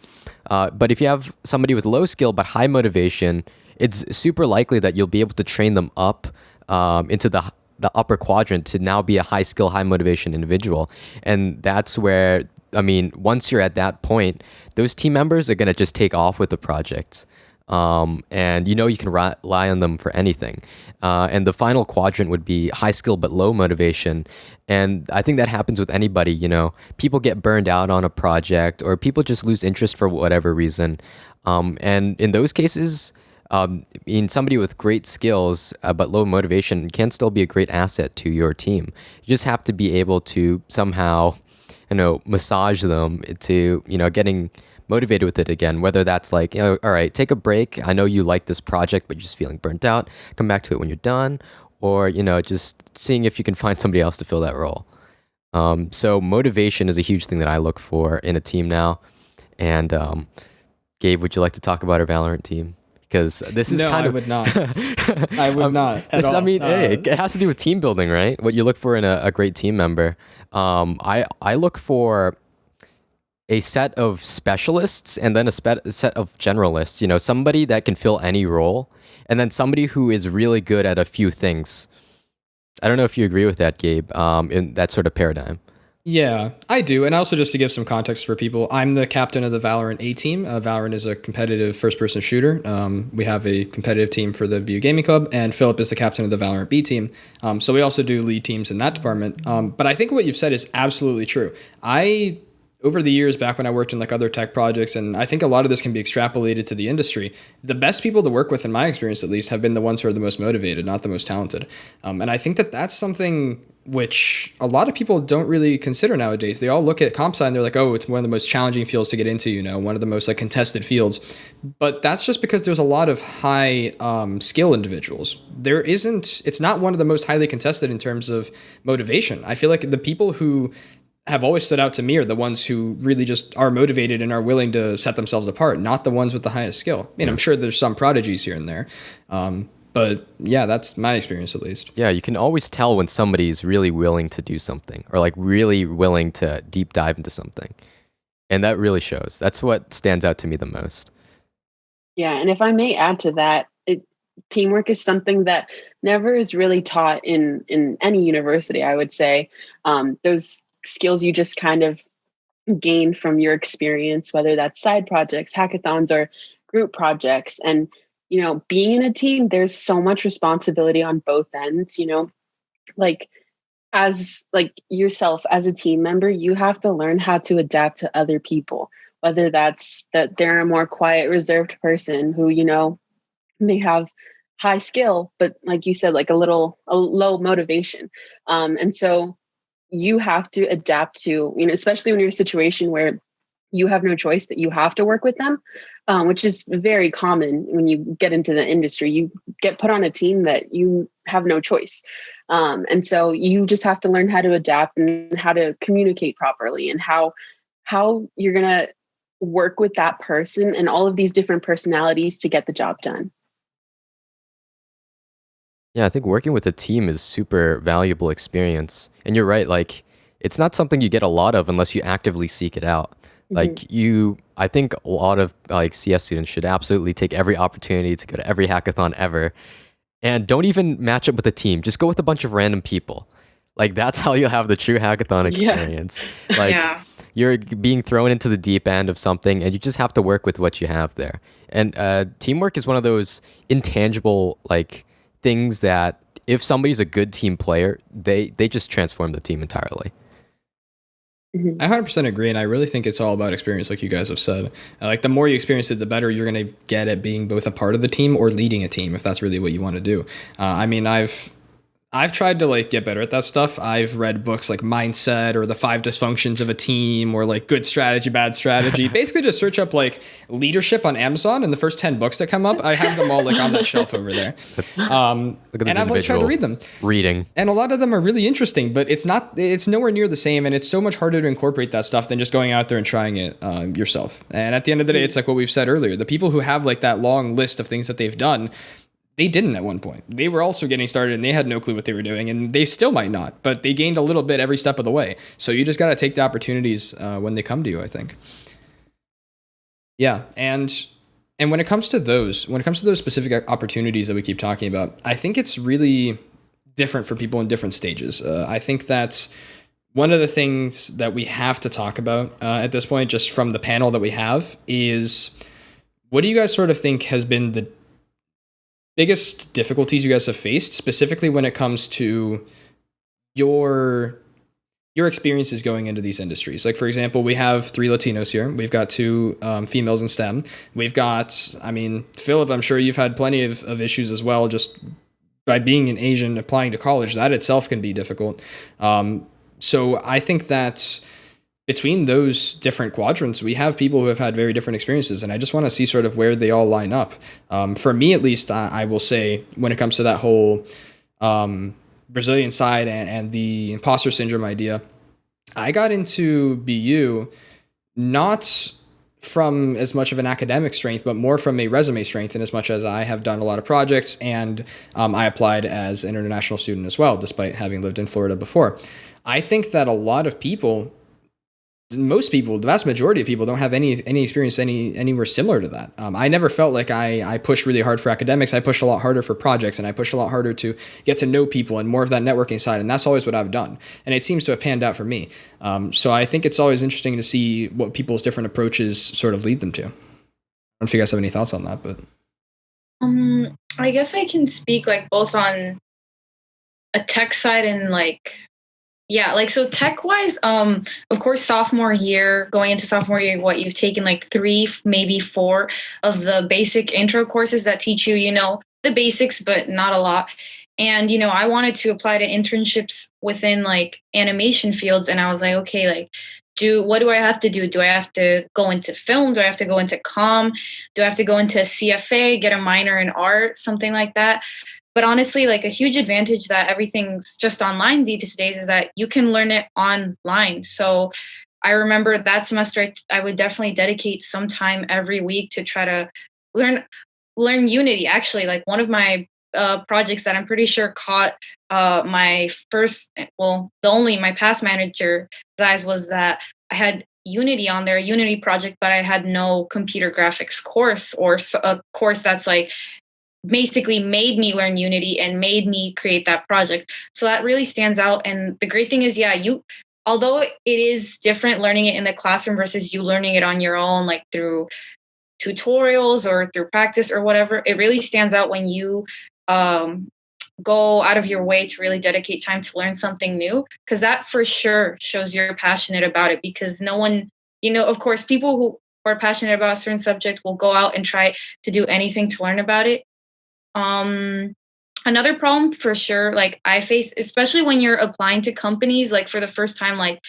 Speaker 2: But if you have somebody with low skill but high motivation, it's super likely that you'll be able to train them up into the upper quadrant to now be a high skill, high motivation individual. And that's where, I mean, once you're at that point, those team members are going to just take off with the project. And you can rely on them for anything. And the final quadrant would be high skill but low motivation. And I think that happens with anybody. People get burned out on a project, or people just lose interest for whatever reason. And in those cases, somebody with great skills but low motivation can still be a great asset to your team. You just have to be able to somehow, massage them to, getting motivated with it again, whether that's like, all right, take a break. I know you like this project, but you're just feeling burnt out. Come back to it when you're done, or, just seeing if you can find somebody else to fill that role. So motivation is a huge thing that I look for in a team now. And Gabe, would you like to talk about our Valorant team? Because this is
Speaker 1: I would not. I would not at all.
Speaker 2: I mean, hey, it has to do with team building, right? What you look for in a great team member. I look for a set of specialists and then a set of generalists. Somebody that can fill any role, and then somebody who is really good at a few things. I don't know if you agree with that, Gabe, in that sort of paradigm.
Speaker 1: Yeah, I do. And also, just to give some context for people, I'm the captain of the Valorant A team. Valorant is a competitive first-person shooter. We have a competitive team for the BU Gaming Club, and Phillip is the captain of the Valorant B team. So we also do lead teams in that department. But I think what you've said is absolutely true. Over the years, back when I worked in like other tech projects, and I think a lot of this can be extrapolated to the industry, the best people to work with, in my experience at least, have been the ones who are the most motivated, not the most talented. And I think that that's something which a lot of people don't really consider nowadays. They all look at comp sci and they're like, oh, it's one of the most challenging fields to get into, one of the most like contested fields. But that's just because there's a lot of high skill individuals. It's not one of the most highly contested in terms of motivation. I feel like the people who have always stood out to me are the ones who really just are motivated and are willing to set themselves apart, not the ones with the highest skill. I mean, I'm sure there's some prodigies here and there. But yeah, that's my experience at least.
Speaker 2: Yeah, you can always tell when somebody's really willing to do something, or like really willing to deep dive into something. And that really shows. That's what stands out to me the most.
Speaker 3: Yeah, and if I may add to that, teamwork is something that never is really taught in any university, I would say. Those skills you just kind of gain from your experience, whether that's side projects, hackathons, or group projects. And, being in a team, there's so much responsibility on both ends, like as like yourself as a team member, you have to learn how to adapt to other people, whether that's that they're a more quiet, reserved person who, may have high skill, but like you said, like a low motivation. And so you have to adapt to, especially when you're in a situation where you have no choice, that you have to work with them, which is very common when you get into the industry. You get put on a team that you have no choice. And so you just have to learn how to adapt and how to communicate properly, and how you're going to work with that person and all of these different personalities to get the job done.
Speaker 2: Yeah, I think working with a team is super valuable experience. And you're right, like it's not something you get a lot of unless you actively seek it out. Like I think a lot of like CS students should absolutely take every opportunity to go to every hackathon ever, and don't even match up with a team. Just go with a bunch of random people. Like that's how you'll have the true hackathon experience. Yeah. Like you're being thrown into the deep end of something, and you just have to work with what you have there. And teamwork is one of those intangible like things that if somebody's a good team player, they just transform the team entirely.
Speaker 1: I 100% agree, and I really think it's all about experience, like you guys have said. Like the more you experience it, the better you're going to get at being both a part of the team or leading a team, if that's really what you want to do. I mean, I've I've tried to like get better at that stuff. I've read books like Mindset or The Five Dysfunctions of a Team or like Good Strategy, Bad Strategy. Basically just search up like leadership on Amazon and the first 10 books that come up, I have them all like on that shelf over there.
Speaker 2: Look at this
Speaker 1: And I've like tried to read them.
Speaker 2: Reading.
Speaker 1: And a lot of them are really interesting, but it's nowhere near the same. And it's so much harder to incorporate that stuff than just going out there and trying it yourself. And at the end of the day, it's like what we've said earlier, the people who have like that long list of things that they've done, they didn't at one point. They were also getting started and they had no clue what they were doing, and they still might not, but they gained a little bit every step of the way. So you just got to take the opportunities when they come to you, I think. Yeah. And when it comes to those specific opportunities that we keep talking about, I think it's really different for people in different stages. I think that's one of the things that we have to talk about at this point, just from the panel that we have, is what do you guys sort of think has been the biggest difficulties you guys have faced, specifically when it comes to your experiences going into these industries? Like, for example, we have 3 Latinos here. We've got 2 females in STEM. We've got, Phillip, I'm sure you've had plenty of issues as well, just by being an Asian applying to college. That itself can be difficult. So I think that between those different quadrants, we have people who have had very different experiences, and I just want to see sort of where they all line up. For me, at least, I will say, when it comes to that whole Brazilian side and the imposter syndrome idea, I got into BU not from as much of an academic strength, but more from a resume strength, in as much as I have done a lot of projects, and I applied as an international student as well, despite having lived in Florida before. I think that a lot of people, most people, the vast majority of people, don't have any experience anywhere similar to that. I never felt like I pushed really hard for academics. I pushed a lot harder for projects, and I pushed a lot harder to get to know people and more of that networking side. And that's always what I've done. And it seems to have panned out for me. So I think it's always interesting to see what people's different approaches sort of lead them to. I don't know if you guys have any thoughts on that, but.
Speaker 5: I guess I can speak like both on a tech side and so tech wise, of course, sophomore year, going into sophomore year, you've taken like 3, maybe 4 of the basic intro courses that teach you, the basics, but not a lot. And, I wanted to apply to internships within like animation fields. And I was like, okay, like, what do I have to do? Do I have to go into film? Do I have to go into comm? Do I have to go into CFA, get a minor in art, something like that? But honestly, like a huge advantage that everything's just online these days is that you can learn it online. So I remember that semester, I would definitely dedicate some time every week to try to learn Unity. Actually, like one of my projects that I'm pretty sure caught my past manager's eyes was that I had Unity on there, a Unity project, but I had no computer graphics course or a course that's like basically made me learn Unity and made me create that project. So that really stands out. And the great thing is, although it is different learning it in the classroom versus you learning it on your own, like through tutorials or through practice or whatever, it really stands out when you go out of your way to really dedicate time to learn something new, because that for sure shows you're passionate about it. Because no one, of course, people who are passionate about a certain subject will go out and try to do anything to learn about it. Another problem for sure, like I face, especially when you're applying to companies, like for the first time, like,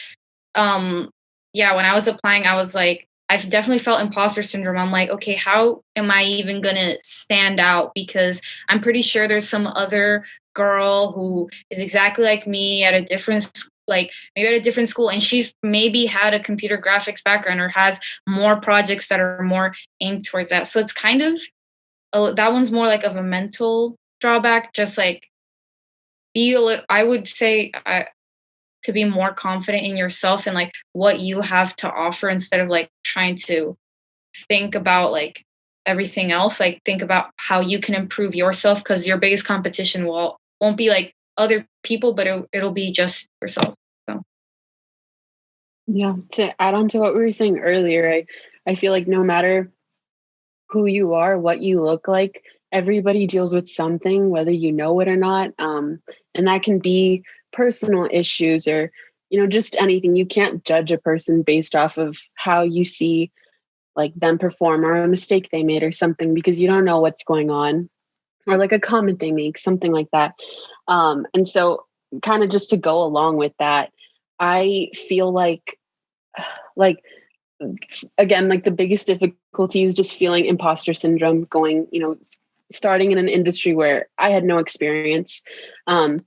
Speaker 5: when I was applying, I was like, I've definitely felt imposter syndrome. I'm like, okay, how am I even going to stand out? Because I'm pretty sure there's some other girl who is exactly like me at a different, like maybe at a different school, and she's maybe had a computer graphics background or has more projects that are more aimed towards that. So it's kind of, that one's more like of a mental drawback, just like I would say to be more confident in yourself and like what you have to offer, instead of like trying to think about like everything else. Like think about how you can improve yourself, because your biggest competition won't be like other people, but it'll be just yourself. So
Speaker 3: yeah, to add on to what we were saying earlier, I feel like no matter who you are, what you look like, everybody deals with something, whether you know it or not. And that can be personal issues or, just anything. You can't judge a person based off of how you see like them perform or a mistake they made or something, because you don't know what's going on, or like a comment they make, something like that. And so kind of just to go along with that, I feel like again, like the biggest difficulty is just feeling imposter syndrome going, starting in an industry where I had no experience. And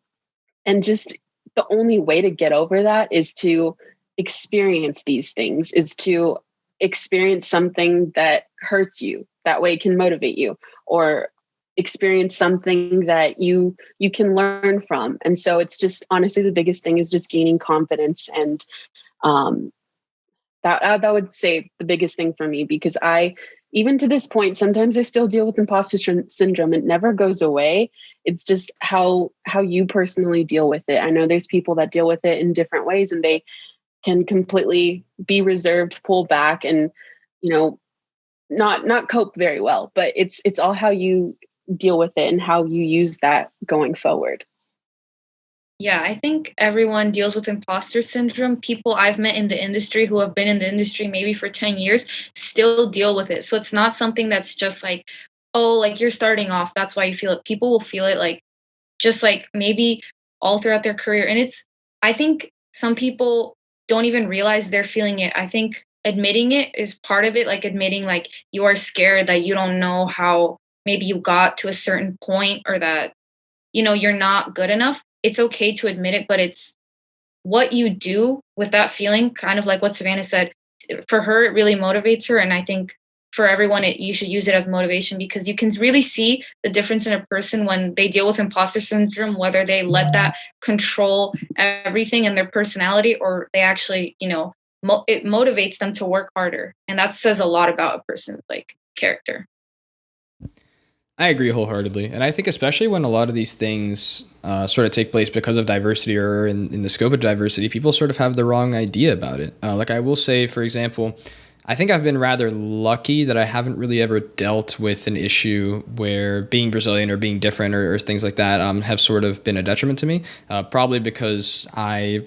Speaker 3: just the only way to get over that is to experience these things, is to experience something that hurts you. That way it can motivate you, or experience something that you can learn from. And so it's just honestly the biggest thing is just gaining confidence. And that would say the biggest thing for me, because even to this point, sometimes I still deal with imposter syndrome. It never goes away. It's just how you personally deal with it. I know there's people that deal with it in different ways, and they can completely be reserved, pull back, and not cope very well. But it's all how you deal with it and how you use that going forward.
Speaker 5: Yeah, I think everyone deals with imposter syndrome. People I've met in the industry who have been in the industry maybe for 10 years still deal with it. So it's not something that's just like, oh, like you're starting off, that's why you feel it. People will feel it like just like maybe all throughout their career. And I think some people don't even realize they're feeling it. I think admitting it is part of it, like admitting like you are scared that you don't know how maybe you got to a certain point, or that you're not good enough. It's okay to admit it, but it's what you do with that feeling, kind of like what Savannah said. For her, it really motivates her. And I think for everyone, you should use it as motivation, because you can really see the difference in a person when they deal with imposter syndrome, whether they let that control everything in their personality, or they actually, it motivates them to work harder. And that says a lot about a person's like character.
Speaker 1: I agree wholeheartedly. And I think especially when a lot of these things sort of take place because of diversity, or in the scope of diversity, people sort of have the wrong idea about it. Like I will say, for example, I think I've been rather lucky that I haven't really ever dealt with an issue where being Brazilian or being different or things like that have sort of been a detriment to me. Probably because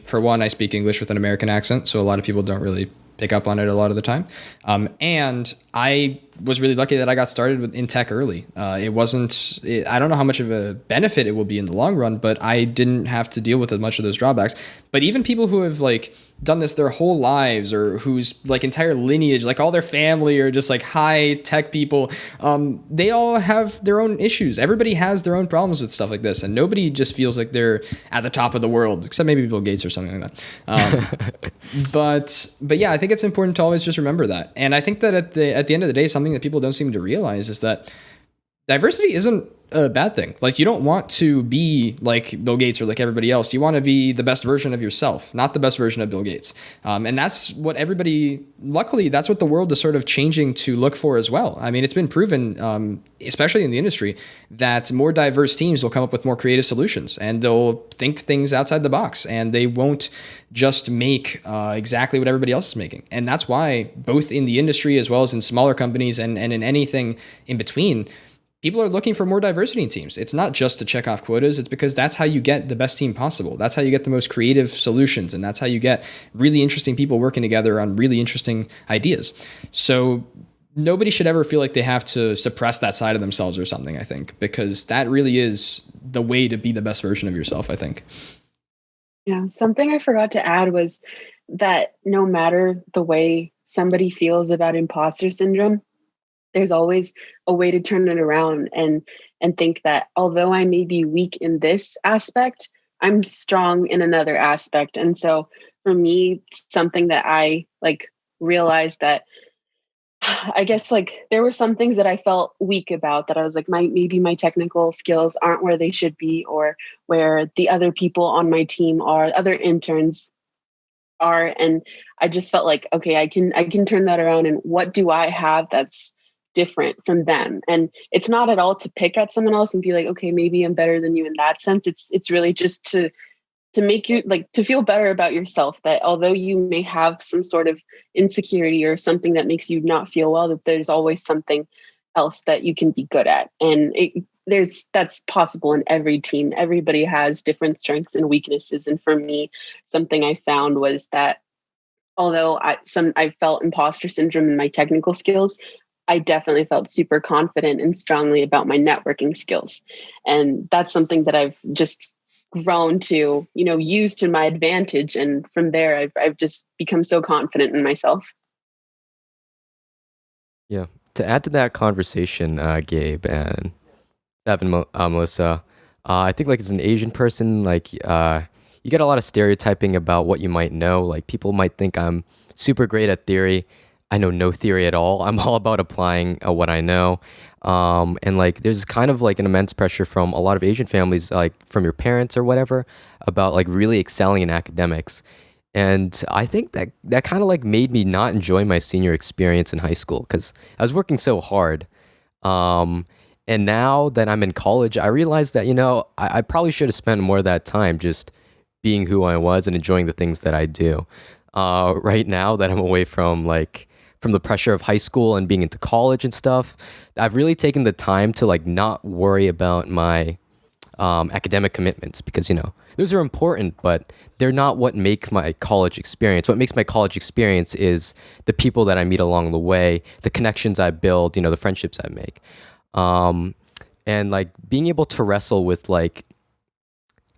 Speaker 1: for one, I speak English with an American accent, so a lot of people don't really pick up on it a lot of the time. And I was really lucky that I got started in tech early. I don't know how much of a benefit it will be in the long run, but I didn't have to deal with as much of those drawbacks. But even people who have like done this their whole lives, or whose like entire lineage, like all their family are just like high tech people, they all have their own issues. Everybody has their own problems with stuff like this, and nobody just feels like they're at the top of the world, except maybe Bill Gates or something like that. But yeah, I think it's important to always just remember that. And I think that at the end of the day, something that people don't seem to realize is that diversity isn't a bad thing. Like, you don't want to be like Bill Gates or like everybody else. You want to be the best version of yourself, not the best version of Bill Gates. And that's what luckily, that's what the world is sort of changing to look for as well. I mean, it's been proven, especially in the industry, that more diverse teams will come up with more creative solutions, and they'll think things outside the box, and they won't just make exactly what everybody else is making. And that's why both in the industry as well as in smaller companies and in anything in between, people are looking for more diversity in teams. It's not just to check off quotas. It's because that's how you get the best team possible. That's how you get the most creative solutions. And that's how you get really interesting people working together on really interesting ideas. So nobody should ever feel like they have to suppress that side of themselves or something, I think, because that really is the way to be the best version of yourself, I think.
Speaker 3: Yeah. Something I forgot to add was that no matter the way somebody feels about imposter syndrome, there's always a way to turn it around and think that although I may be weak in this aspect, I'm strong in another aspect. And so for me, something that I like realized that I guess like there were some things that I felt weak about, that I was like, maybe my technical skills aren't where they should be, or where the other people on my team are, other interns are. And I just felt like, okay, I can turn that around. And what do I have that's different from them? And it's not at all to pick at someone else and be like, okay, maybe I'm better than you in that sense. It's really just to make you like to feel better about yourself, that although you may have some sort of insecurity or something that makes you not feel well, that there's always something else that you can be good at. And that's possible in every team. Everybody has different strengths and weaknesses. And for me, something I found was that although I felt imposter syndrome in my technical skills, I definitely felt super confident and strongly about my networking skills. And that's something that I've just grown to, use to my advantage. And from there, I've just become so confident in myself.
Speaker 2: Yeah. To add to that conversation, Gabe and Melissa, I think like as an Asian person, like you get a lot of stereotyping about what you might know. Like people might think I'm super great at theory. I know no theory at all. I'm all about applying what I know. And like there's kind of like an immense pressure from a lot of Asian families, like from your parents or whatever, about like really excelling in academics. And I think that kind of like made me not enjoy my senior experience in high school because I was working so hard. Um, and now that I'm in college, I realized that, I probably should have spent more of that time just being who I was and enjoying the things that I do. Right now that I'm away from the pressure of high school and being into college and stuff, I've really taken the time to like not worry about my academic commitments because, those are important, but they're not what make my college experience. What makes my college experience is the people that I meet along the way, the connections I build, the friendships I make. And like being able to wrestle with like,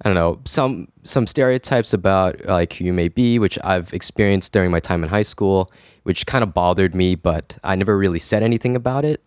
Speaker 2: I don't know, some stereotypes about like who you may be, which I've experienced during my time in high school, which kind of bothered me, but I never really said anything about it.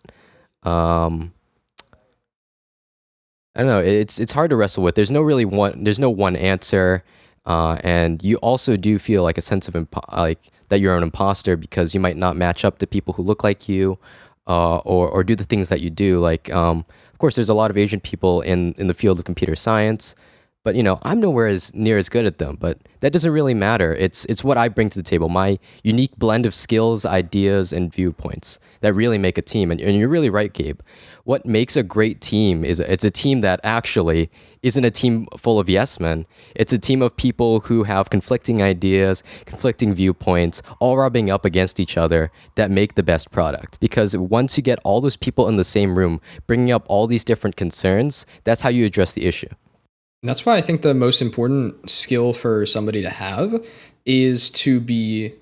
Speaker 2: I don't know. It's hard to wrestle with. There's no one answer, and you also do feel like a sense of like that you're an imposter because you might not match up to people who look like you, or do the things that you do. Like, of course, there's a lot of Asian people in the field of computer science, but I'm nowhere as near as good at them. But that doesn't really matter. It's what I bring to the table, my unique blend of skills, ideas, and viewpoints that really make a team. And you're really right, Gabe. What makes a great team is it's a team that actually isn't a team full of yes men. It's a team of people who have conflicting ideas, conflicting viewpoints, all rubbing up against each other that make the best product. Because once you get all those people in the same room, bringing up all these different concerns, that's how you address the issue.
Speaker 1: That's why I think the most important skill for somebody to have is to be,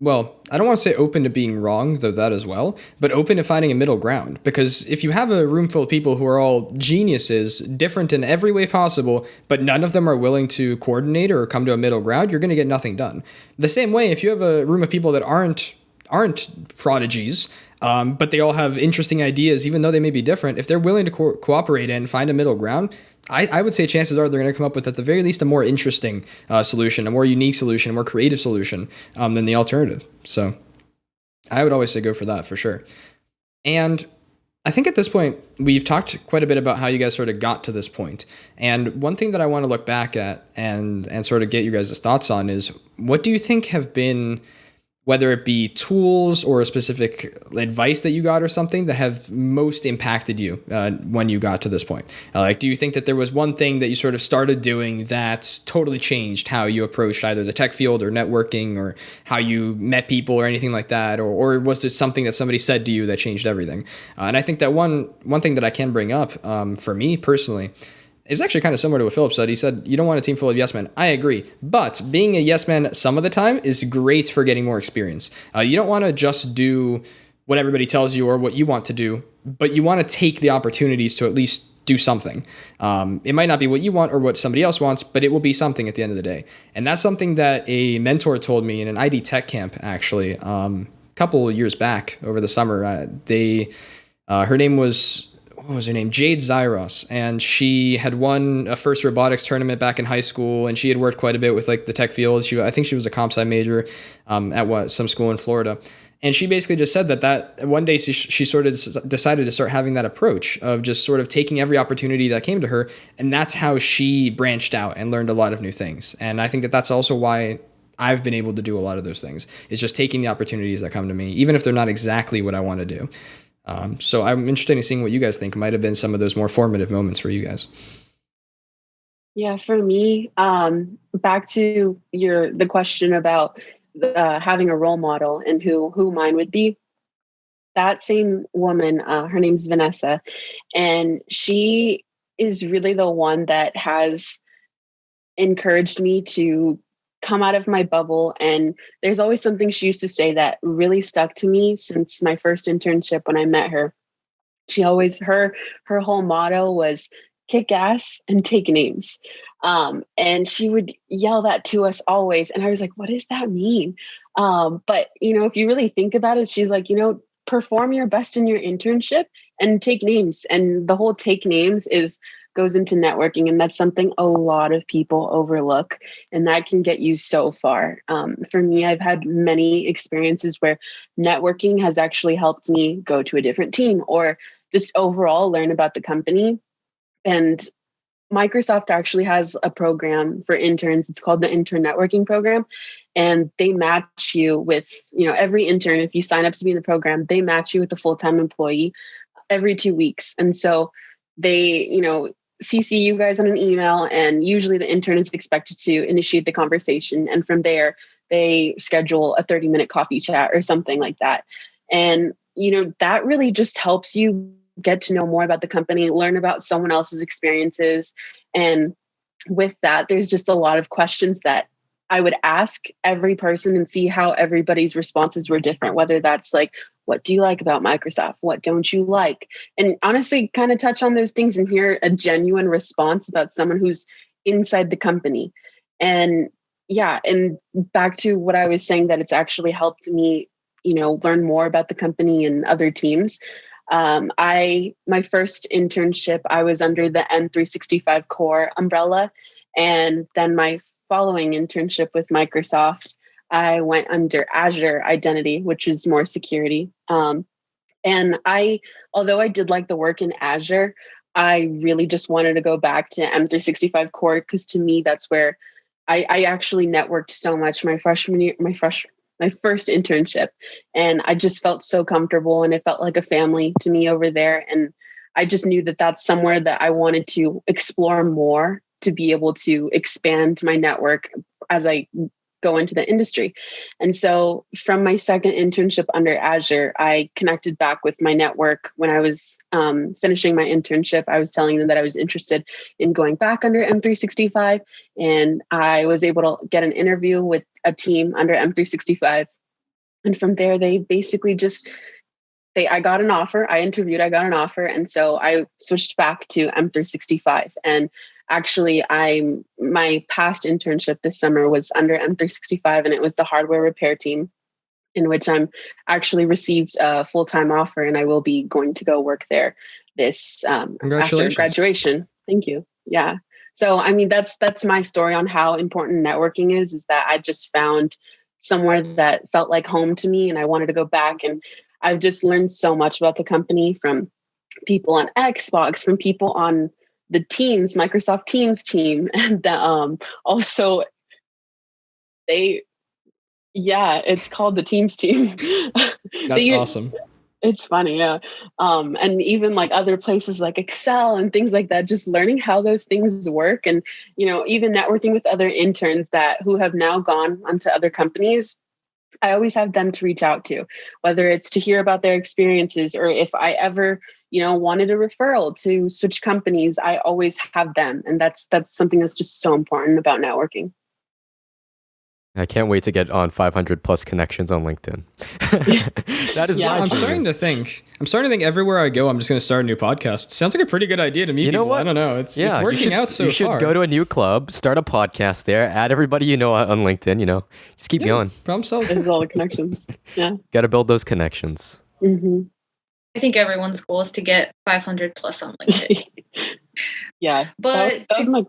Speaker 1: well, I don't want to say open to being wrong, though that as well, but open to finding a middle ground. Because if you have a room full of people who are all geniuses, different in every way possible, but none of them are willing to coordinate or come to a middle ground, you're going to get nothing done. The same way, if you have a room of people that aren't prodigies, but they all have interesting ideas, even though they may be different, if they're willing to cooperate and find a middle ground, I would say chances are they're going to come up with, at the very least, a more interesting solution, a more unique solution, a more creative solution than the alternative. So I would always say go for that for sure. And I think at this point, we've talked quite a bit about how you guys sort of got to this point. And one thing that I want to look back at and sort of get you guys' thoughts on is, what do you think have been, whether it be tools or a specific advice that you got or something, that have most impacted you when you got to this point? Like, do you think that there was one thing that you sort of started doing that totally changed how you approached either the tech field or networking or how you met people or anything like that? Or was there something that somebody said to you that changed everything? And I think that one thing that I can bring up for me personally, it was actually kind of similar to what Phillip said. He said, you don't want a team full of yes men. I agree. But being a yes man some of the time is great for getting more experience. You don't want to just do what everybody tells you or what you want to do, but you want to take the opportunities to at least do something. It might not be what you want or what somebody else wants, but it will be something at the end of the day. And that's something that a mentor told me in an ID tech camp, actually, a couple of years back over the summer. Her name was... what was her name? Jade Zyros. And she had won a first robotics tournament back in high school. And she had worked quite a bit with like the tech field. I think she was a comp sci major at some school in Florida. And she basically just said that one day she sort of decided to start having that approach of just sort of taking every opportunity that came to her. And that's how she branched out and learned a lot of new things. And I think that that's also why I've been able to do a lot of those things, is just taking the opportunities that come to me, even if they're not exactly what I want to do. So I'm interested in seeing what you guys think might have been some of those more formative moments for you guys.
Speaker 3: Yeah, for me, back to the question about having a role model and who mine would be. That same woman, her name's Vanessa, and she is really the one that has encouraged me to come out of my bubble. And there's always something she used to say that really stuck to me since my first internship when I met her. She always, her whole motto was, kick ass and take names. And she would yell that to us always. And I was like, what does that mean? But, if you really think about it, she's like, perform your best in your internship and take names. And the whole take names goes into networking. And that's something a lot of people overlook. And that can get you so far. For me, I've had many experiences where networking has actually helped me go to a different team or just overall learn about the company. And Microsoft actually has a program for interns. It's called the Intern Networking Program. And they match you with, every intern, if you sign up to be in the program, they match you with a full-time employee every 2 weeks. And so they, CC you guys on an email, and usually the intern is expected to initiate the conversation. And from there, they schedule a 30-minute coffee chat or something like that. And, that really just helps you get to know more about the company, learn about someone else's experiences. And with that, there's just a lot of questions that I would ask every person and see how everybody's responses were different, whether that's like, what do you like about Microsoft? What don't you like? And honestly, kind of touch on those things and hear a genuine response about someone who's inside the company. And yeah, and back to what I was saying, that it's actually helped me, learn more about the company and other teams. My first internship, I was under the M365 core umbrella. And then my following internship with Microsoft, I went under Azure Identity, which is more security. And although I did like the work in Azure, I really just wanted to go back to M365 core, because to me, that's where I actually networked so much my freshman year, my first internship. And I just felt so comfortable, and it felt like a family to me over there. And I just knew that that's somewhere that I wanted to explore more, to be able to expand my network as I go into the industry. And so from my second internship under Azure, I connected back with my network. When I was finishing my internship, I was telling them that I was interested in going back under M365. And I was able to get an interview with a team under M365. And from there, they basically I got an offer. I interviewed, I got an offer. And so I switched back to M365. And actually, my past internship this summer was under M365, and it was the hardware repair team, in which I'm actually received a full-time offer, and I will be going to go work there this after graduation. Thank you. Yeah. So, that's my story on how important networking is that I just found somewhere that felt like home to me, and I wanted to go back. And I've just learned so much about the company from people on Xbox, from people on the Teams, Microsoft Teams team. And also it's called the Teams team.
Speaker 1: That's awesome.
Speaker 3: It's funny. Yeah. And even like other places like Excel and things like that, just learning how those things work. And, even networking with other interns who have now gone onto other companies. I always have them to reach out to, whether it's to hear about their experiences, or if I ever, wanted a referral to switch companies, I always have them. And that's something that's just so important about networking.
Speaker 2: I can't wait to get on 500 plus connections on LinkedIn. That is my
Speaker 1: I'm
Speaker 2: dream.
Speaker 1: starting to think everywhere I go, I'm just going to start a new podcast. Sounds like a pretty good idea to me. People. What? I don't know. It's working out so far.
Speaker 2: You should go to a new club, start a podcast there, add everybody you know on LinkedIn, just keep going.
Speaker 1: Problem solved.
Speaker 3: There's all the connections. Yeah.
Speaker 2: Got to build those connections.
Speaker 3: Mm-hmm.
Speaker 5: I think everyone's goal is to get 500 plus on LinkedIn.
Speaker 3: Yeah.
Speaker 5: But
Speaker 3: that was my...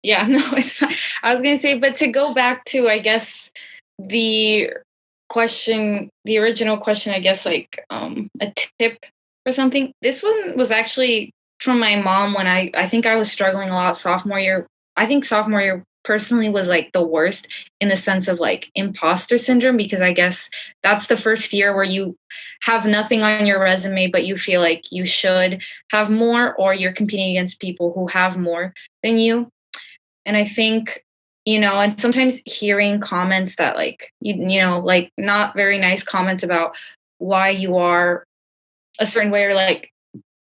Speaker 5: Yeah, no, it's fine. I was going to say, but to go back to, I guess, the original question, I guess, like a tip or something. This one was actually from my mom when I think I was struggling a lot sophomore year. I think sophomore year personally was like the worst in the sense of like imposter syndrome, because I guess that's the first year where you have nothing on your resume, but you feel like you should have more, or you're competing against people who have more than you. And I think, and sometimes hearing comments that like, like not very nice comments about why you are a certain way, or like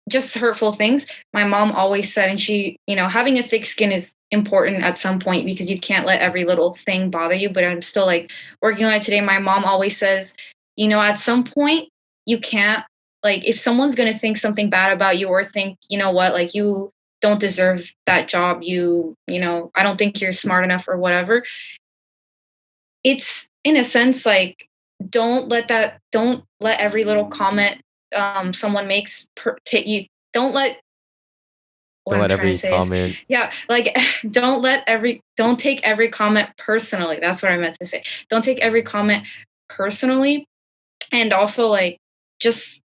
Speaker 5: just hurtful things. My mom always said, and she, having a thick skin is important at some point, because you can't let every little thing bother you. But I'm still like working on it today. My mom always says, at some point you can't, like, if someone's going to think something bad about you, or think, like don't deserve that job. You know, I don't think you're smart enough or whatever. It's in a sense like don't let every little comment someone makes take you don't let what
Speaker 2: Don't
Speaker 5: I'm
Speaker 2: let
Speaker 5: trying to
Speaker 2: every
Speaker 5: say is,
Speaker 2: comment.
Speaker 5: yeah, like don't take every comment personally. That's what I meant to say. Don't take every comment personally. And also like just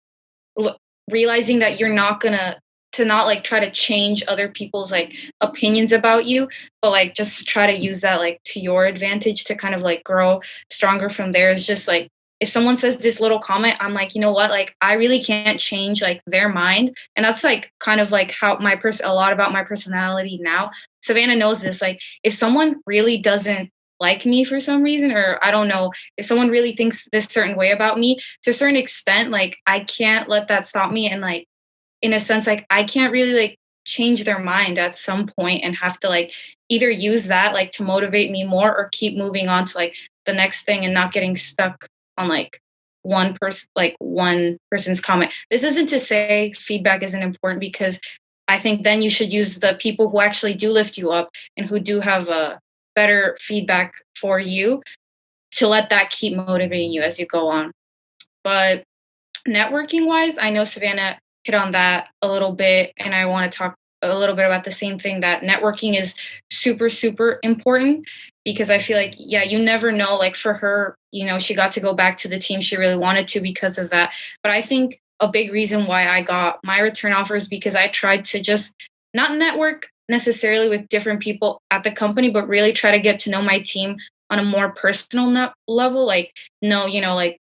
Speaker 5: l- realizing that you're not gonna to not like try to change other people's like opinions about you, but like just try to use that like to your advantage to kind of like grow stronger from there. Is just like if someone says this little comment, I'm like, you know what, like I really can't change like their mind. And that's like kind of like how a lot about my personality now. Savannah knows this. Like if someone really doesn't like me for some reason, or I don't know, if someone really thinks this certain way about me, to a certain extent, like I can't let that stop me. And like in a sense, like I can't really like change their mind at some point and have to like either use that like to motivate me more or keep moving on to like the next thing and not getting stuck on like one person's comment. This isn't to say feedback isn't important, because I think then you should use the people who actually do lift you up and who do have a better feedback for you, to let that keep motivating you as you go on. But networking wise, I know Savannah hit on that a little bit, and I want to talk a little bit about the same thing, that networking is super, super important, because I feel like, yeah, you never know. Like for her, you know, she got to go back to the team she really wanted to because of that. But I think a big reason why I got my return offers because I tried to just not network necessarily with different people at the company, but really try to get to know my team on a more personal level. Like, no, like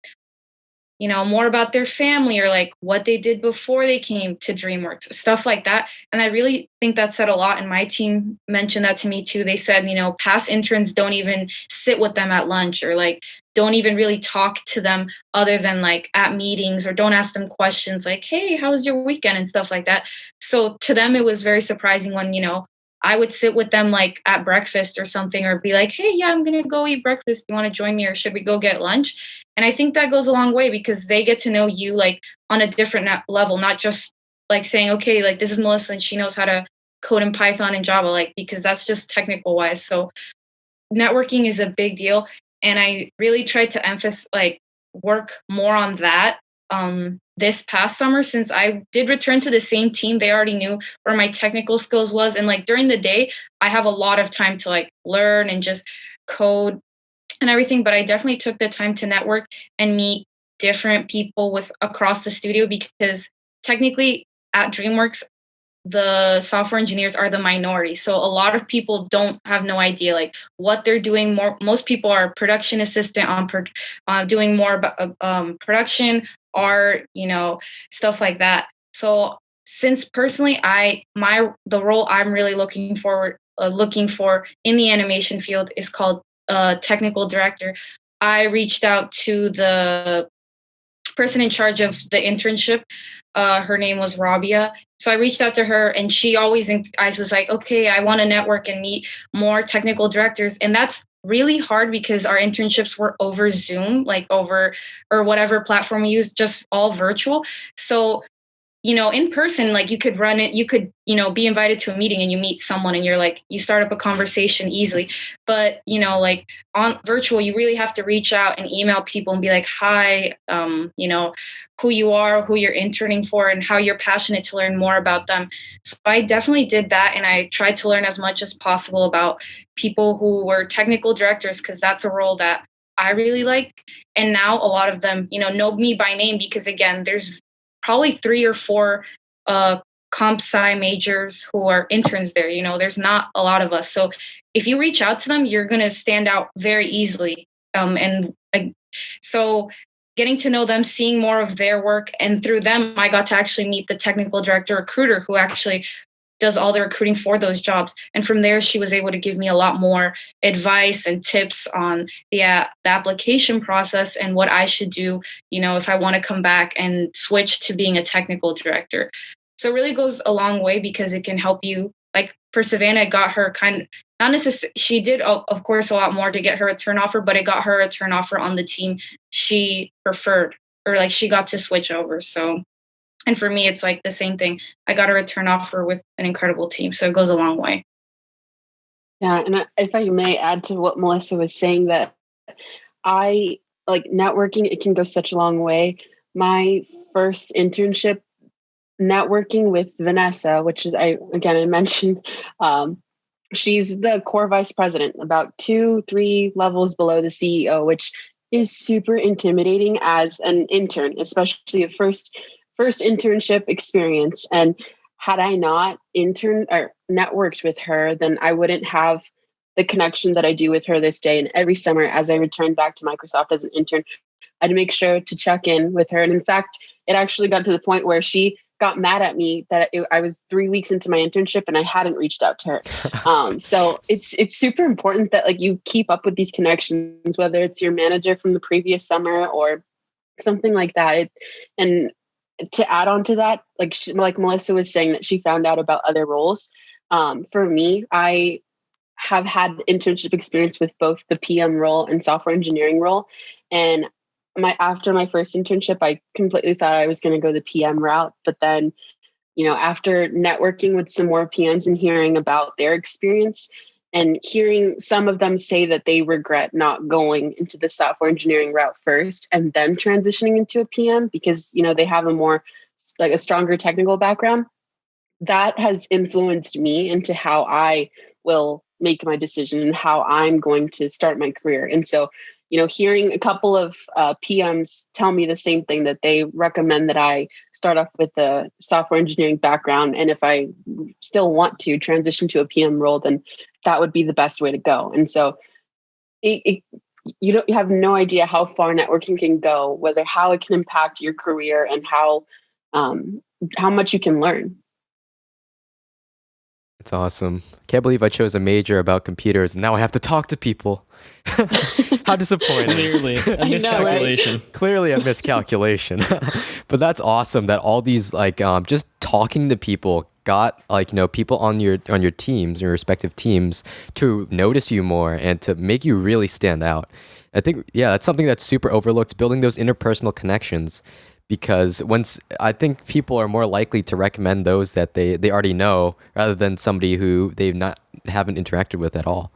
Speaker 5: more about their family or like what they did before they came to DreamWorks, stuff like that. And I really think that said a lot. And my team mentioned that to me too. They said, past interns don't even sit with them at lunch, or like don't even really talk to them other than like at meetings, or don't ask them questions like, hey, how was your weekend and stuff like that. So to them, it was very surprising when, I would sit with them like at breakfast or something, or be like, hey, yeah, I'm going to go eat breakfast. You want to join me, or should we go get lunch? And I think that goes a long way, because they get to know you like on a different level, not just like saying, okay, like this is Melissa and she knows how to code in Python and Java, like, because that's just technical wise. So networking is a big deal. And I really tried to emphasize, like, work more on that this past summer, since I did return to the same team. They already knew where my technical skills was. And like during the day, I have a lot of time to like learn and just code and everything. But I definitely took the time to network and meet different people with across the studio, because technically at DreamWorks, the software engineers are the minority. So a lot of people don't have no idea like what they're doing. Most people are production assistant on doing more about production, art, stuff like that. So since personally, the role I'm really looking for in the animation field is called technical director. I reached out to the person in charge of the internship. Her name was Rabia. So I reached out to her, and she I was like, okay, I want to network and meet more technical directors. And that's really hard because our internships were over Zoom, like over, or whatever platform we use, just all virtual. So in person, like you could run it, you could, be invited to a meeting and you meet someone and you're like, you start up a conversation easily. But, like on virtual, you really have to reach out and email people and be like, hi, who you are, who you're interning for, and how you're passionate to learn more about them. So I definitely did that. And I tried to learn as much as possible about people who were technical directors, because that's a role that I really like. And now a lot of them, know me by name, because again, there's probably 3 or 4 comp sci majors who are interns there. There's not a lot of us. So if you reach out to them, you're going to stand out very easily. So getting to know them, seeing more of their work, and through them, I got to actually meet the technical director recruiter who actually does all the recruiting for those jobs. And from there, she was able to give me a lot more advice and tips on the application process and what I should do, if I want to come back and switch to being a technical director. So it really goes a long way, because it can help you. Like for Savannah, it got her not necessarily, she did, of course, a lot more to get her a return offer, but it got her a return offer on the team she preferred, or like she got to switch over. So And for me, it's like the same thing. I got a return offer with an incredible team, so it goes a long way.
Speaker 3: Yeah, and if I may add to what Melissa was saying, that I like networking, it can go such a long way. My first internship networking with Vanessa, which is I mentioned, she's the core vice president, about 2-3 levels below the CEO, which is super intimidating as an intern, especially a first internship experience. And had I not interned or networked with her, then I wouldn't have the connection that I do with her this day. And every summer, as I returned back to Microsoft as an intern, I'd make sure to check in with her. And in fact, it actually got to the point where she got mad at me that I was 3 weeks into my internship and I hadn't reached out to her. So it's super important that like you keep up with these connections, whether it's your manager from the previous summer or something like that. And to add on to that, like Melissa was saying that she found out about other roles. For me, I have had internship experience with both the PM role and software engineering role. And after my first internship, I completely thought I was going to go the PM route. But then, after networking with some more PMs and hearing about their experience and hearing some of them say that they regret not going into the software engineering route first and then transitioning into a PM because, they have a stronger technical background, that has influenced me into how I will make my decision and how I'm going to start my career. And so, hearing a couple of PMs tell me the same thing, that they recommend that I start off with a software engineering background. And if I still want to transition to a PM role, then that would be the best way to go. And so you have no idea how far networking can go, how it can impact your career and how much you can learn.
Speaker 2: It's awesome. Can't believe I chose a major about computers and now I have to talk to people. How disappointing.
Speaker 1: Clearly, a miscalculation.
Speaker 2: Clearly a miscalculation. But that's awesome that all these just talking to people got people on your teams, your respective teams, to notice you more and to make you really stand out. I think that's something that's super overlooked, building those interpersonal connections. Because I think people are more likely to recommend those that they already know rather than somebody who haven't interacted with at all.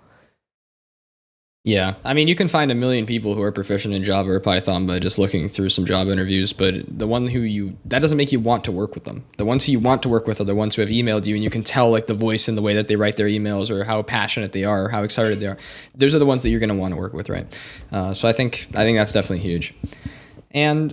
Speaker 1: Yeah, I mean, you can find a million people who are proficient in Java or Python by just looking through some job interviews, but the one that doesn't make you want to work with them. The ones who you want to work with are the ones who have emailed you, and you can tell like the voice and the way that they write their emails or how passionate they are or how excited they are. Those are the ones that you're going to want to work with, right? So I think that's definitely huge. And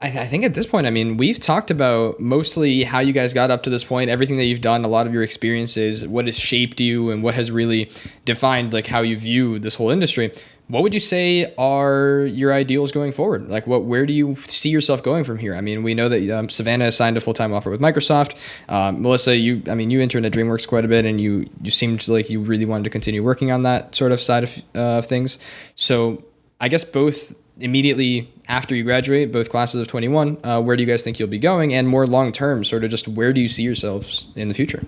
Speaker 1: I think at this point, I mean, we've talked about mostly how you guys got up to this point, everything that you've done, a lot of your experiences, what has shaped you and what has really defined like how you view this whole industry. What would you say are your ideals going forward? Like where do you see yourself going from here? I mean, we know that Savannah has signed a full-time offer with Microsoft. Melissa, you interned at DreamWorks quite a bit and you seemed like you really wanted to continue working on that sort of side of things. So I guess both immediately after you graduate, both classes of 21, where do you guys think you'll be going? And more long-term, sort of just where do you see yourselves in the future?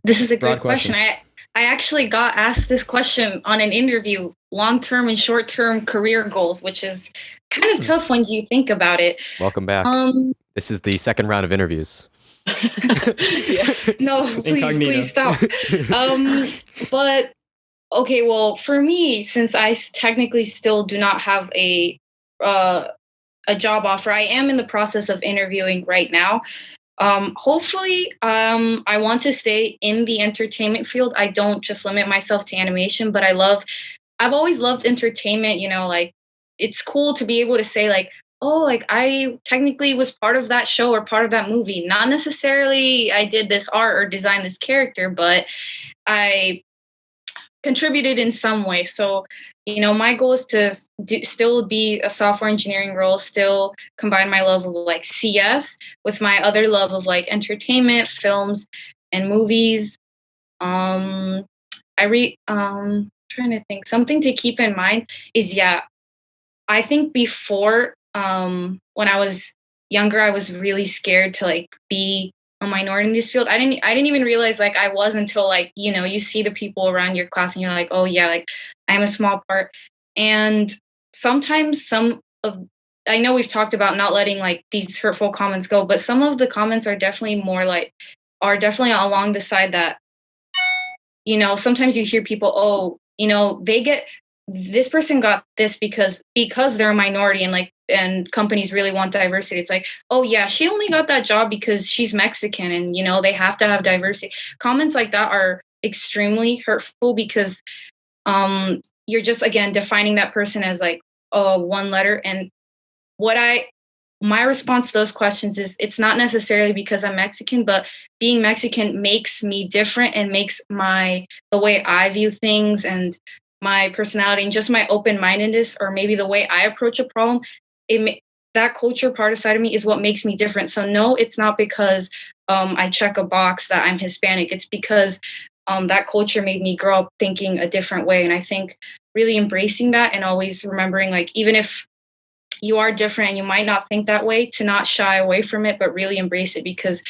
Speaker 5: This is a great question. I actually got asked this question on an interview, long-term and short-term career goals, which is kind of tough when you think about it.
Speaker 2: Welcome back. This is the second round of interviews.
Speaker 5: No, please stop. But okay, well, for me, since I technically still do not have a job offer, I am in the process of interviewing right now. Hopefully, I want to stay in the entertainment field. I don't just limit myself to animation, but I've always loved entertainment. Like it's cool to be able to say like, oh, like I technically was part of that show or part of that movie. Not necessarily I did this art or designed this character, but I contributed in some way. So, my goal is to still be a software engineering role, still combine my love of like CS with my other love of like entertainment, films, and movies. Trying to think. Something to keep in mind is I think before when I was younger, I was really scared to like be a minority in this field. I didn't even realize like I was until like, you see the people around your class and you're like, oh yeah, like I'm a small part. And sometimes some of I know we've talked about not letting like these hurtful comments go, but some of the comments are definitely along the side that, sometimes you hear people, oh, this person got this because they're a minority, and companies really want diversity. It's like, oh yeah, she only got that job because she's Mexican, and they have to have diversity. Comments like that are extremely hurtful because you're just, again, defining that person as like one letter. And my response to those questions is, it's not necessarily because I'm Mexican, but being Mexican makes me different and makes the way I view things and my personality and just my open-mindedness, or maybe the way I approach a problem, that culture part aside of me is what makes me different. So no, it's not because I check a box that I'm Hispanic. It's because that culture made me grow up thinking a different way. And I think really embracing that and always remembering, like, even if you are different and you might not think that way, to not shy away from it, but really embrace it, because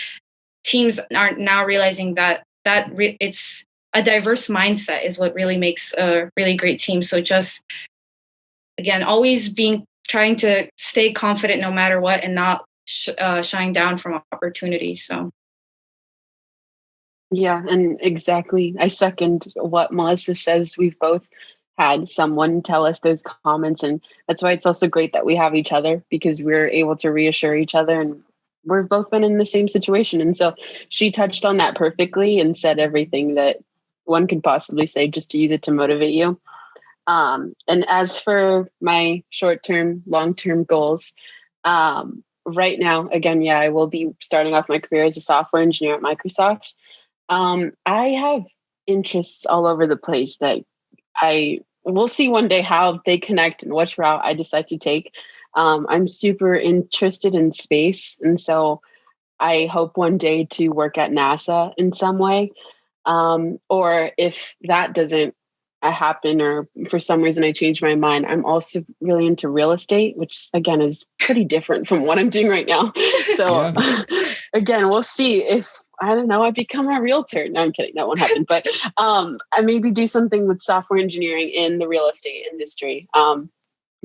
Speaker 5: teams are now realizing that it's a diverse mindset is what really makes a really great team. So just, again, always trying to stay confident no matter what, and not shying down from opportunities. So.
Speaker 3: Yeah, and exactly. I second what Melissa says. We've both had someone tell us those comments, and that's why it's also great that we have each other, because we're able to reassure each other, and we've both been in the same situation. And so she touched on that perfectly and said everything that one could possibly say just to use it to motivate you. And as for my short-term, long-term goals, right now, again, yeah, I will be starting off my career as a software engineer at Microsoft. I have interests all over the place that we'll see one day how they connect and which route I decide to take. I'm super interested in space, and so I hope one day to work at NASA in some way. Or if that doesn't happen, or for some reason I change my mind, I'm also really into real estate, which again is pretty different from what I'm doing right now. So again, we'll see if, I don't know, I become a realtor. No, I'm kidding. That won't happen. But I maybe do something with software engineering in the real estate industry.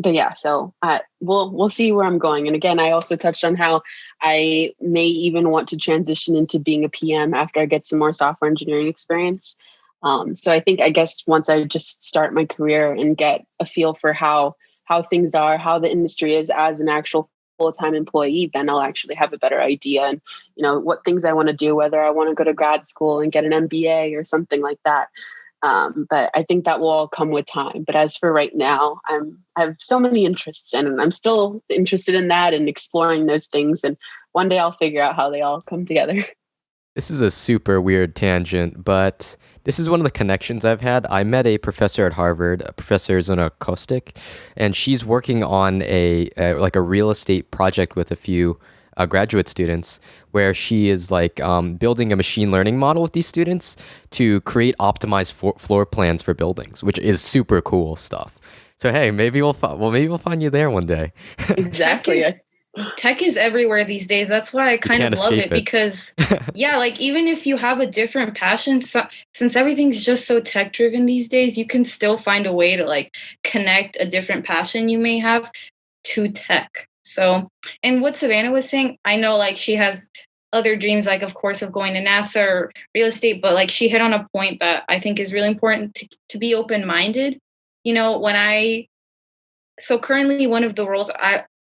Speaker 3: But yeah, so we'll see where I'm going. And again, I also touched on how I may even want to transition into being a PM after I get some more software engineering experience. So I guess once I just start my career and get a feel for how things are, how the industry is as an actual full-time employee, then I'll actually have a better idea and, what things I want to do, whether I want to go to grad school and get an MBA or something like that. But I think that will all come with time. But as for right now, I have so many interests, and I'm still interested in that and exploring those things. And one day I'll figure out how they all come together.
Speaker 2: This is a super weird tangent, but this is one of the connections I've had. I met a professor at Harvard, Professor Zona Kostic, and she's working on a real estate project with a few graduate students, where she is building a machine learning model with these students to create optimized floor plans for buildings, which is super cool stuff. So hey, maybe we'll find you there one day.
Speaker 3: Exactly.
Speaker 5: Tech is everywhere these days. That's why I kind of love it, because yeah, even if you have a different passion, since everything's just so tech driven these days, you can still find a way to connect a different passion you may have to tech. So, and what Savannah was saying, I know she has other dreams, of course, of going to NASA or real estate, but she hit on a point that I think is really important, to be open-minded. So currently one of the roles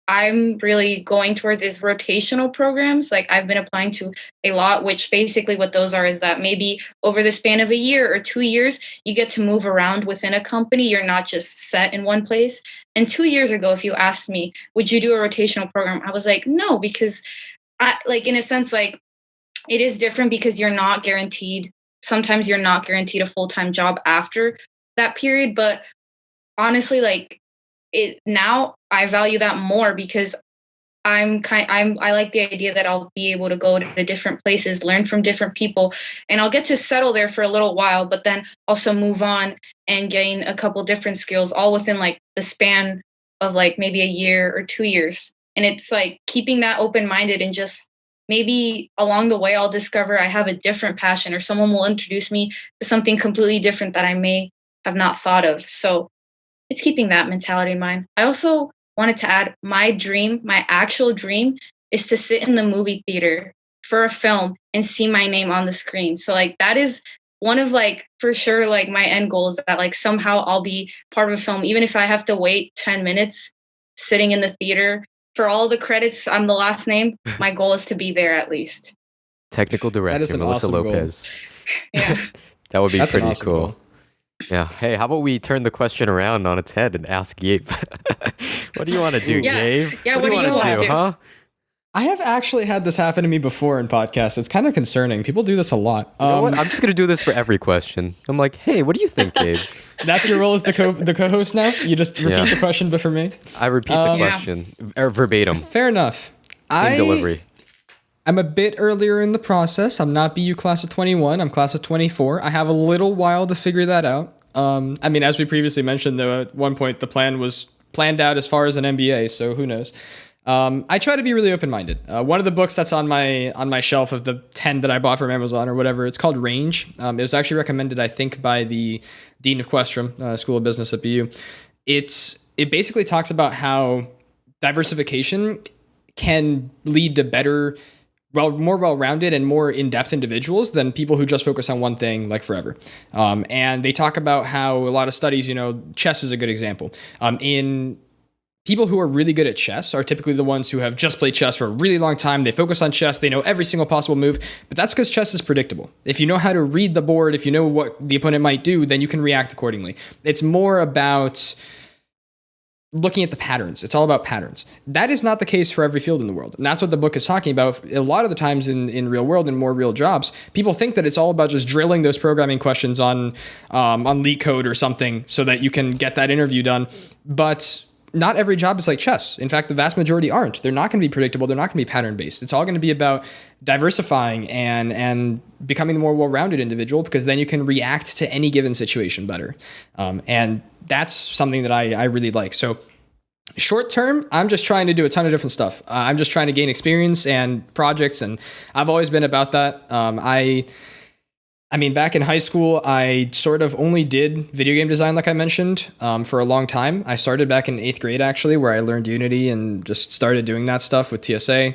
Speaker 5: I'm really going towards is rotational programs. I've been applying to a lot, which basically what those are is that maybe over the span of a year or 2 years, you get to move around within a company. You're not just set in one place. And 2 years ago, if you asked me, would you do a rotational program? I was like, no, because in a sense, it is different, because you're not guaranteed. Sometimes you're not guaranteed a full-time job after that period. But honestly, now I value that more, because I like the idea that I'll be able to go to different places, learn from different people, and I'll get to settle there for a little while, but then also move on and gain a couple different skills, all within the span of maybe a year or 2 years. And it's keeping that open-minded, and just maybe along the way I'll discover I have a different passion, or someone will introduce me to something completely different that I may have not thought of. So it's keeping that mentality in mind. I also wanted to add, my actual dream is to sit in the movie theater for a film and see my name on the screen. So like that is one of like for sure like my end goals, that like somehow I'll be part of a film, even if I have to wait 10 minutes sitting in the theater for all the credits on the last name. My goal is to be there at least.
Speaker 2: Technical
Speaker 1: That is
Speaker 2: director
Speaker 1: an
Speaker 2: Melissa
Speaker 1: awesome goal.
Speaker 2: Lopez.
Speaker 5: Yeah.
Speaker 2: That would be
Speaker 1: That's an
Speaker 2: pretty
Speaker 1: awesome
Speaker 2: cool.
Speaker 1: goal.
Speaker 2: Yeah. Hey, how about we turn the question around on its head and ask Gabe? What do you want to do,
Speaker 5: Yeah.
Speaker 2: Gabe?
Speaker 5: Yeah,
Speaker 2: What do you want to do, huh?
Speaker 1: I have actually had this happen to me before in podcasts. It's kind of concerning. People do this a lot.
Speaker 2: You know what? I'm just gonna do this for every question. I'm like, hey, what do you think, Gabe?
Speaker 1: That's your role as the co-host now? You just repeat the question, but for me?
Speaker 2: I repeat the question verbatim.
Speaker 1: Fair enough.
Speaker 2: Same delivery.
Speaker 1: I'm a bit earlier in the process. I'm not BU class of 21. I'm class of 24. I have a little while to figure that out. I mean, as we previously mentioned, though, at one point the plan was planned out as far as an MBA, so who knows? I try to be really open-minded. One of the books that's on my shelf of the 10 that I bought from Amazon or whatever, it's called Range. It was actually recommended, I think, by the Dean of Questrom, School of Business at BU. It basically talks about how diversification can lead to better, more well-rounded and more in-depth individuals than people who just focus on one thing like forever. And they talk about how a lot of studies, chess is a good example. In people who are really good at chess are typically the ones who have just played chess for a really long time. They focus on chess. They know every single possible move, but that's because chess is predictable. If you know how to read the board, if you know what the opponent might do, then you can react accordingly. It's more about looking at the patterns. It's all about patterns. That is not the case for every field in the world. And that's what the book is talking about. A lot of the times in real world and more real jobs, people think that it's all about just drilling those programming questions on LeetCode or something so that you can get that interview done. But not every job is like chess. In fact, the vast majority aren't. They're not going to be predictable. They're not going to be pattern-based. It's all going to be about diversifying and becoming a more well-rounded individual, because then you can react to any given situation better. And that's something that I really like. So short term, I'm just trying to do a ton of different stuff. I'm just trying to gain experience and projects, and I've always been about that. I mean, back in high school, I sort of only did video game design, like I mentioned, for a long time. I started back in 8th grade, actually, where I learned Unity and just started doing that stuff with TSA.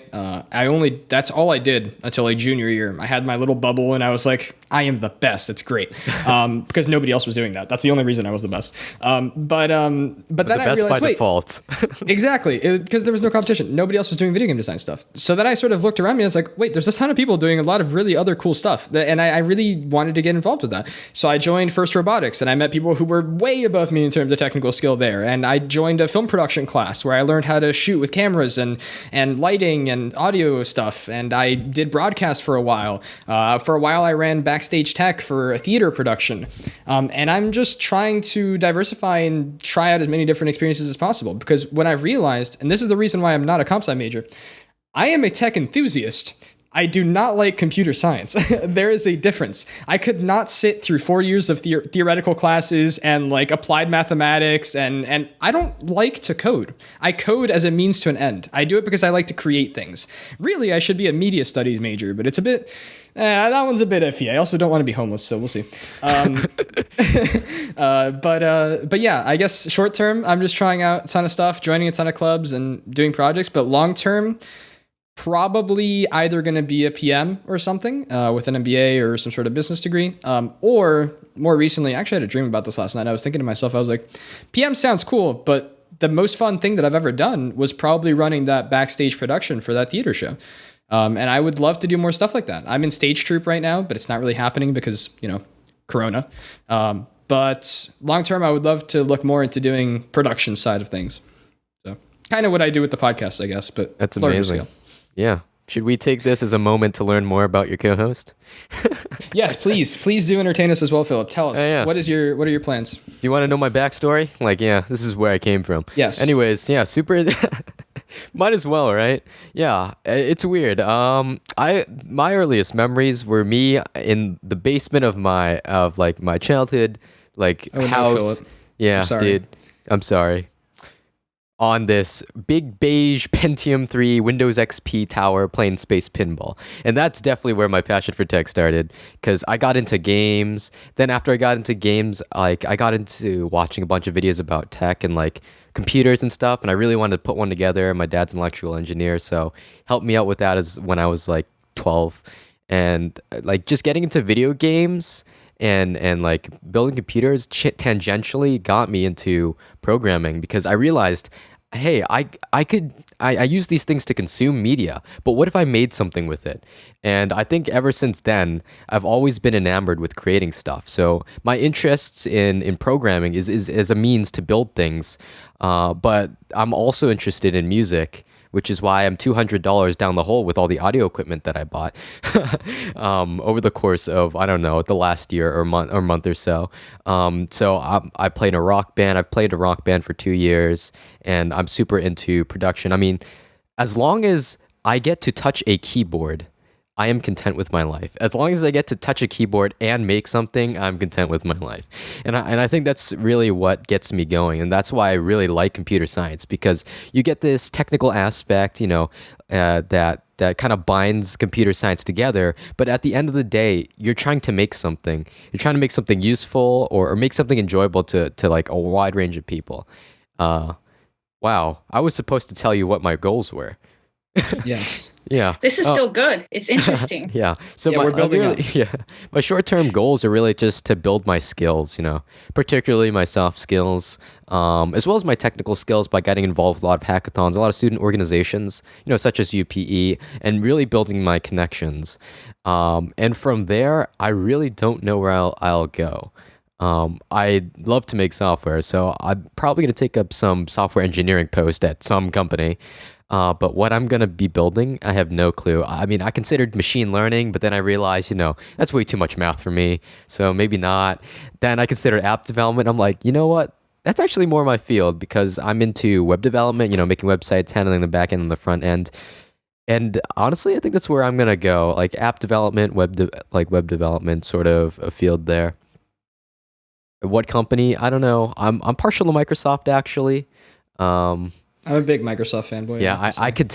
Speaker 1: That's all I did until like junior year. I had my little bubble and I was like, I am the best. It's great. Because nobody else was doing that. That's the only reason I was the best. But then
Speaker 2: the
Speaker 1: I
Speaker 2: best
Speaker 1: realized,
Speaker 2: by default.
Speaker 1: Exactly, because there was no competition. Nobody else was doing video game design stuff. So then I sort of looked around me and I was like, wait, there's a ton of people doing a lot of really other cool stuff. And I really wanted to get involved with that. So I joined First Robotics, and I met people who were way above me in terms of technical skill there. And I joined a film production class where I learned how to shoot with cameras and lighting and audio stuff. And I did broadcast for a while. For a while, I ran backstage tech for a theater production. And I'm just trying to diversify and try out as many different experiences as possible. Because when I've realized, and this is the reason why I'm not a comp sci major, I am a tech enthusiast. I do not like computer science. There is a difference. I could not sit through 4 years of theoretical classes and like applied mathematics, and I don't like to code. I code as a means to an end. I do it because I like to create things. Really, I should be a media studies major, but it's a bit... that one's a bit iffy. I also don't want to be homeless, so we'll see. But yeah, I guess short term, I'm just trying out a ton of stuff, joining a ton of clubs and doing projects. But long term, probably either going to be a PM or something with an MBA or some sort of business degree. Or more recently, actually I had a dream about this last night. I was thinking to myself, I was like, PM sounds cool, but the most fun thing that I've ever done was probably running that backstage production for that theater show. And I would love to do more stuff like that. I'm in stage troupe right now, but it's not really happening because, Corona. But long term, I would love to look more into doing production side of things. So kind of what I do with the podcast, I guess, but
Speaker 2: that's amazing. Yeah. Should we take this as a moment to learn more about your co-host?
Speaker 1: Yes, please. Please do entertain us as well, Phillip. Tell us, what are your plans? Do
Speaker 2: you want to know my backstory? This is where I came from.
Speaker 1: Yes.
Speaker 2: Anyways, super... Might as well, right? Yeah, it's weird. My earliest memories were me in the basement of my childhood, house.
Speaker 1: No, Phillip.
Speaker 2: Yeah,
Speaker 1: I'm sorry.
Speaker 2: dude. I'm sorry. on this big beige Pentium 3 Windows XP tower playing space pinball. And that's definitely where my passion for tech started, because I got into games. Then after I got into games, like I got into watching a bunch of videos about tech and like computers and stuff, and I really wanted to put one together. My dad's an electrical engineer, so helped me out with that as when I was like 12. And like just getting into video games and like building computers tangentially got me into programming, because I realized, hey, I use these things to consume media, but what if I made something with it? And I think ever since then, I've always been enamored with creating stuff. So my interests in programming is a means to build things, but I'm also interested in music, which is why I'm $200 down the hole with all the audio equipment that I bought over the course of, I don't know, the last year or month or so. I played in a rock band. I've played a rock band for 2 years, and I'm super into production. I mean, as long as I get to touch a keyboard, I am content with my life. As long as I get to touch a keyboard and make something, I'm content with my life. And I think that's really what gets me going. And that's why I really like computer science, because you get this technical aspect, that kind of binds computer science together. But at the end of the day, you're trying to make something. You're trying to make something useful or make something enjoyable to like a wide range of people. Wow. I was supposed to tell you what my goals were.
Speaker 1: Yes.
Speaker 2: Yeah.
Speaker 5: This is still good. It's interesting.
Speaker 2: Yeah. So
Speaker 1: we're building up.
Speaker 2: My short-term goals are really just to build my skills, particularly my soft skills, as well as my technical skills by getting involved with a lot of hackathons, a lot of student organizations, such as UPE, and really building my connections. And from there, I really don't know where I'll go. I love to make software, so I'm probably going to take up some software engineering post at some company. But what I'm going to be building, I have no clue. I mean, I considered machine learning, but then I realized, that's way too much math for me. So maybe not. Then I considered app development. I'm like, you know what? That's actually more my field, because I'm into web development, making websites, handling the back end and the front end. And honestly, I think that's where I'm going to go. Like app development, web development, sort of a field there. What company? I don't know. I'm partial to Microsoft, actually.
Speaker 1: I'm a big Microsoft fanboy.
Speaker 2: Yeah, I could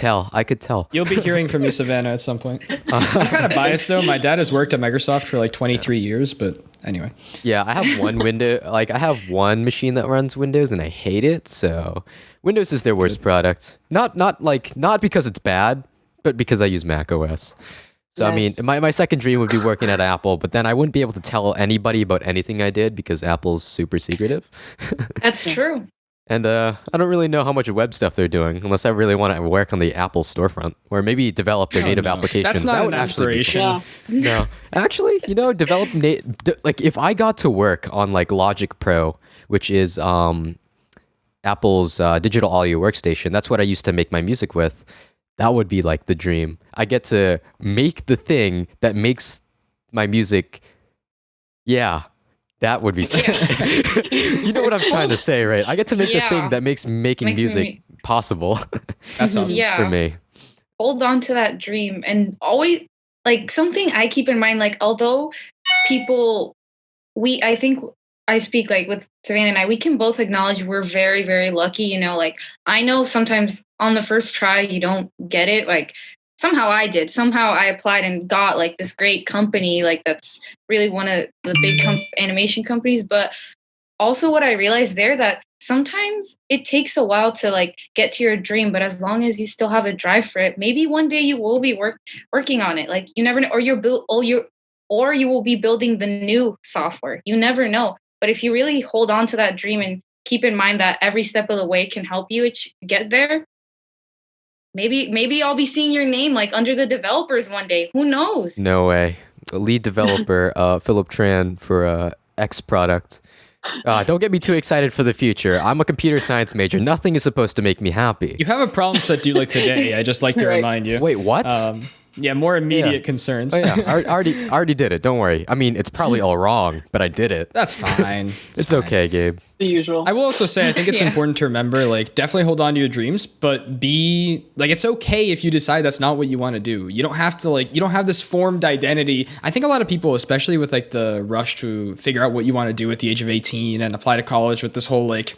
Speaker 2: tell.
Speaker 1: You'll be hearing from me, Savannah, at some point. I'm kind of biased, though. My dad has worked at Microsoft for like 23 years, but anyway.
Speaker 2: Yeah, I have one I have one machine that runs Windows, and I hate it. So Windows is their worst product. Not because it's bad, but because I use Mac OS. So, yes. I mean, my second dream would be working at Apple, but then I wouldn't be able to tell anybody about anything I did because Apple's super secretive.
Speaker 5: That's true.
Speaker 2: And I don't really know how much web stuff they're doing, unless I really want to work on the Apple storefront, or maybe develop their native applications.
Speaker 1: That's not an aspiration.
Speaker 2: No, actually, develop if I got to work on like Logic Pro, which is Apple's digital audio workstation. That's what I used to make my music with. That would be like the dream. I get to make the thing that makes my music. Yeah. That would be sick. You know what I'm trying to say, right? I get to make the thing that makes making music possible.
Speaker 1: That's awesome
Speaker 2: for me.
Speaker 5: Hold on to that dream, and always like something I keep in mind. Like, although I think I speak like with Savannah and I, we can both acknowledge we're very, very lucky. Like I know sometimes on the first try you don't get it. Like somehow I did. Somehow I applied and got like this great company, like that's really one of the big animation companies. But also what I realized there, that sometimes it takes a while to like get to your dream, but as long as you still have a drive for it, maybe one day you will be working on it. Like you never know, or you will be building the new software. You never know. But if you really hold on to that dream and keep in mind that every step of the way can help you get there, maybe I'll be seeing your name like under the developers one day. Who knows?
Speaker 2: No way. Lead developer, Phillip Tran for X product. Don't get me too excited for the future. I'm a computer science major. Nothing is supposed to make me happy.
Speaker 1: You have a problem set due like today. I just like to remind you.
Speaker 2: Wait, what?
Speaker 1: Yeah, more immediate
Speaker 2: Yeah.
Speaker 1: concerns.
Speaker 2: Oh yeah, I already did it. Don't worry. I mean, it's probably all wrong, but I did it.
Speaker 1: That's fine.
Speaker 2: It's
Speaker 1: fine.
Speaker 2: okay, Gabe.
Speaker 3: The usual.
Speaker 1: I will also say I think it's
Speaker 5: Yeah.
Speaker 1: important to remember, like, definitely hold on to your dreams, but be like, it's okay if you decide that's not what you want to do. You don't have to, like, you don't have this formed identity. I think a lot of people, especially with like the rush to figure out what you want to do at the age of 18 and apply to college with this whole like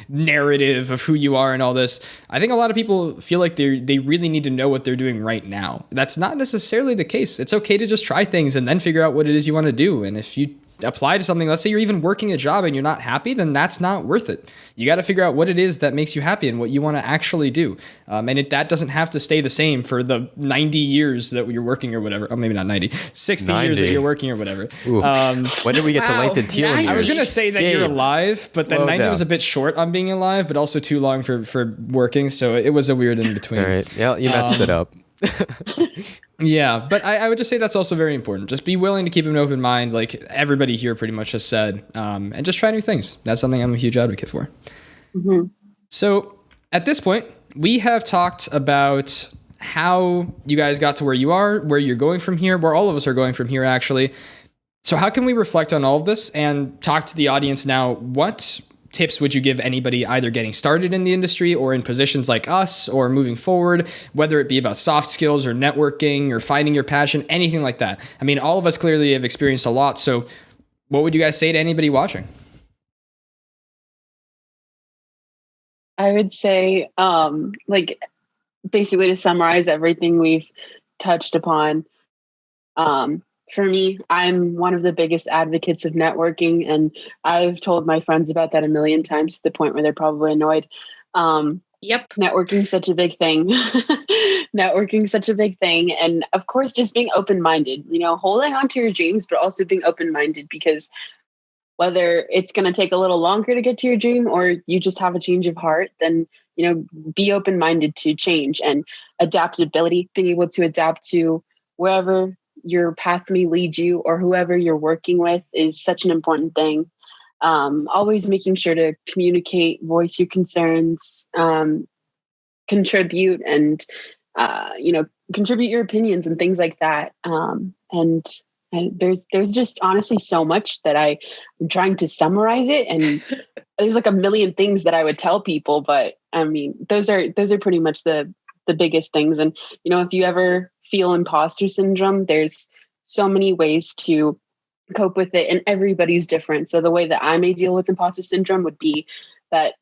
Speaker 1: narrative of who you are and all this, I think a lot of people feel like they really need to know what they're doing right now. That's not necessarily the case. It's okay to just try things and then figure out what it is you want to do. And if you apply to something, let's say you're even working a job and you're not happy, then that's not worth it. You got to figure out what it is that makes you happy and what you want to actually do. That doesn't have to stay the same for the 90 years that you're working or whatever. Oh, maybe not 90, 60 years that
Speaker 2: 90.
Speaker 1: you're working or whatever.
Speaker 2: When did we get to
Speaker 5: Wow,
Speaker 2: lengthen telomeres?
Speaker 5: 90.
Speaker 1: I was going to say that
Speaker 2: Gabe,
Speaker 1: you're alive, but then
Speaker 2: slow
Speaker 1: 90
Speaker 2: down.
Speaker 1: was a bit short on being alive, but also too long for working. So it was a weird in between.
Speaker 2: All right. Yeah, you messed it up.
Speaker 1: Yeah, but I would just say that's also very important. Just be willing to keep an open mind, like everybody here pretty much has said, and just try new things. That's something I'm a huge advocate for.
Speaker 3: Mhm.
Speaker 1: So at this point, we have talked about how you guys got to where you are, where you're going from here, where all of us are going from here, actually. So how can we reflect on all of this and talk to the audience now? What tips would you give anybody either getting started in the industry or in positions like us or moving forward, whether it be about soft skills or networking or finding your passion, anything like that? I mean, all of us clearly have experienced a lot. So what would you guys say to anybody watching?
Speaker 3: I would say, like, basically to summarize everything we've touched upon, for me, I'm one of the biggest advocates of networking, and I've told my friends about that a million times to the point where they're probably annoyed.
Speaker 5: Yep.
Speaker 3: Networking's such a big thing. Networking's such a big thing. And of course, just being open-minded, holding on to your dreams, but also being open-minded, because whether it's going to take a little longer to get to your dream or you just have a change of heart, then, be open-minded to change and adaptability, being able to adapt to wherever your path may lead you or whoever you're working with is such an important thing. Always making sure to communicate, voice your concerns, contribute, and contribute your opinions and things like that. And there's just honestly so much that I'm trying to summarize it, and there's like a million things that I would tell people, but I mean, those are pretty much the biggest things. And if you ever feel imposter syndrome, there's so many ways to cope with it, and everybody's different. So the way that I may deal with imposter syndrome would be that,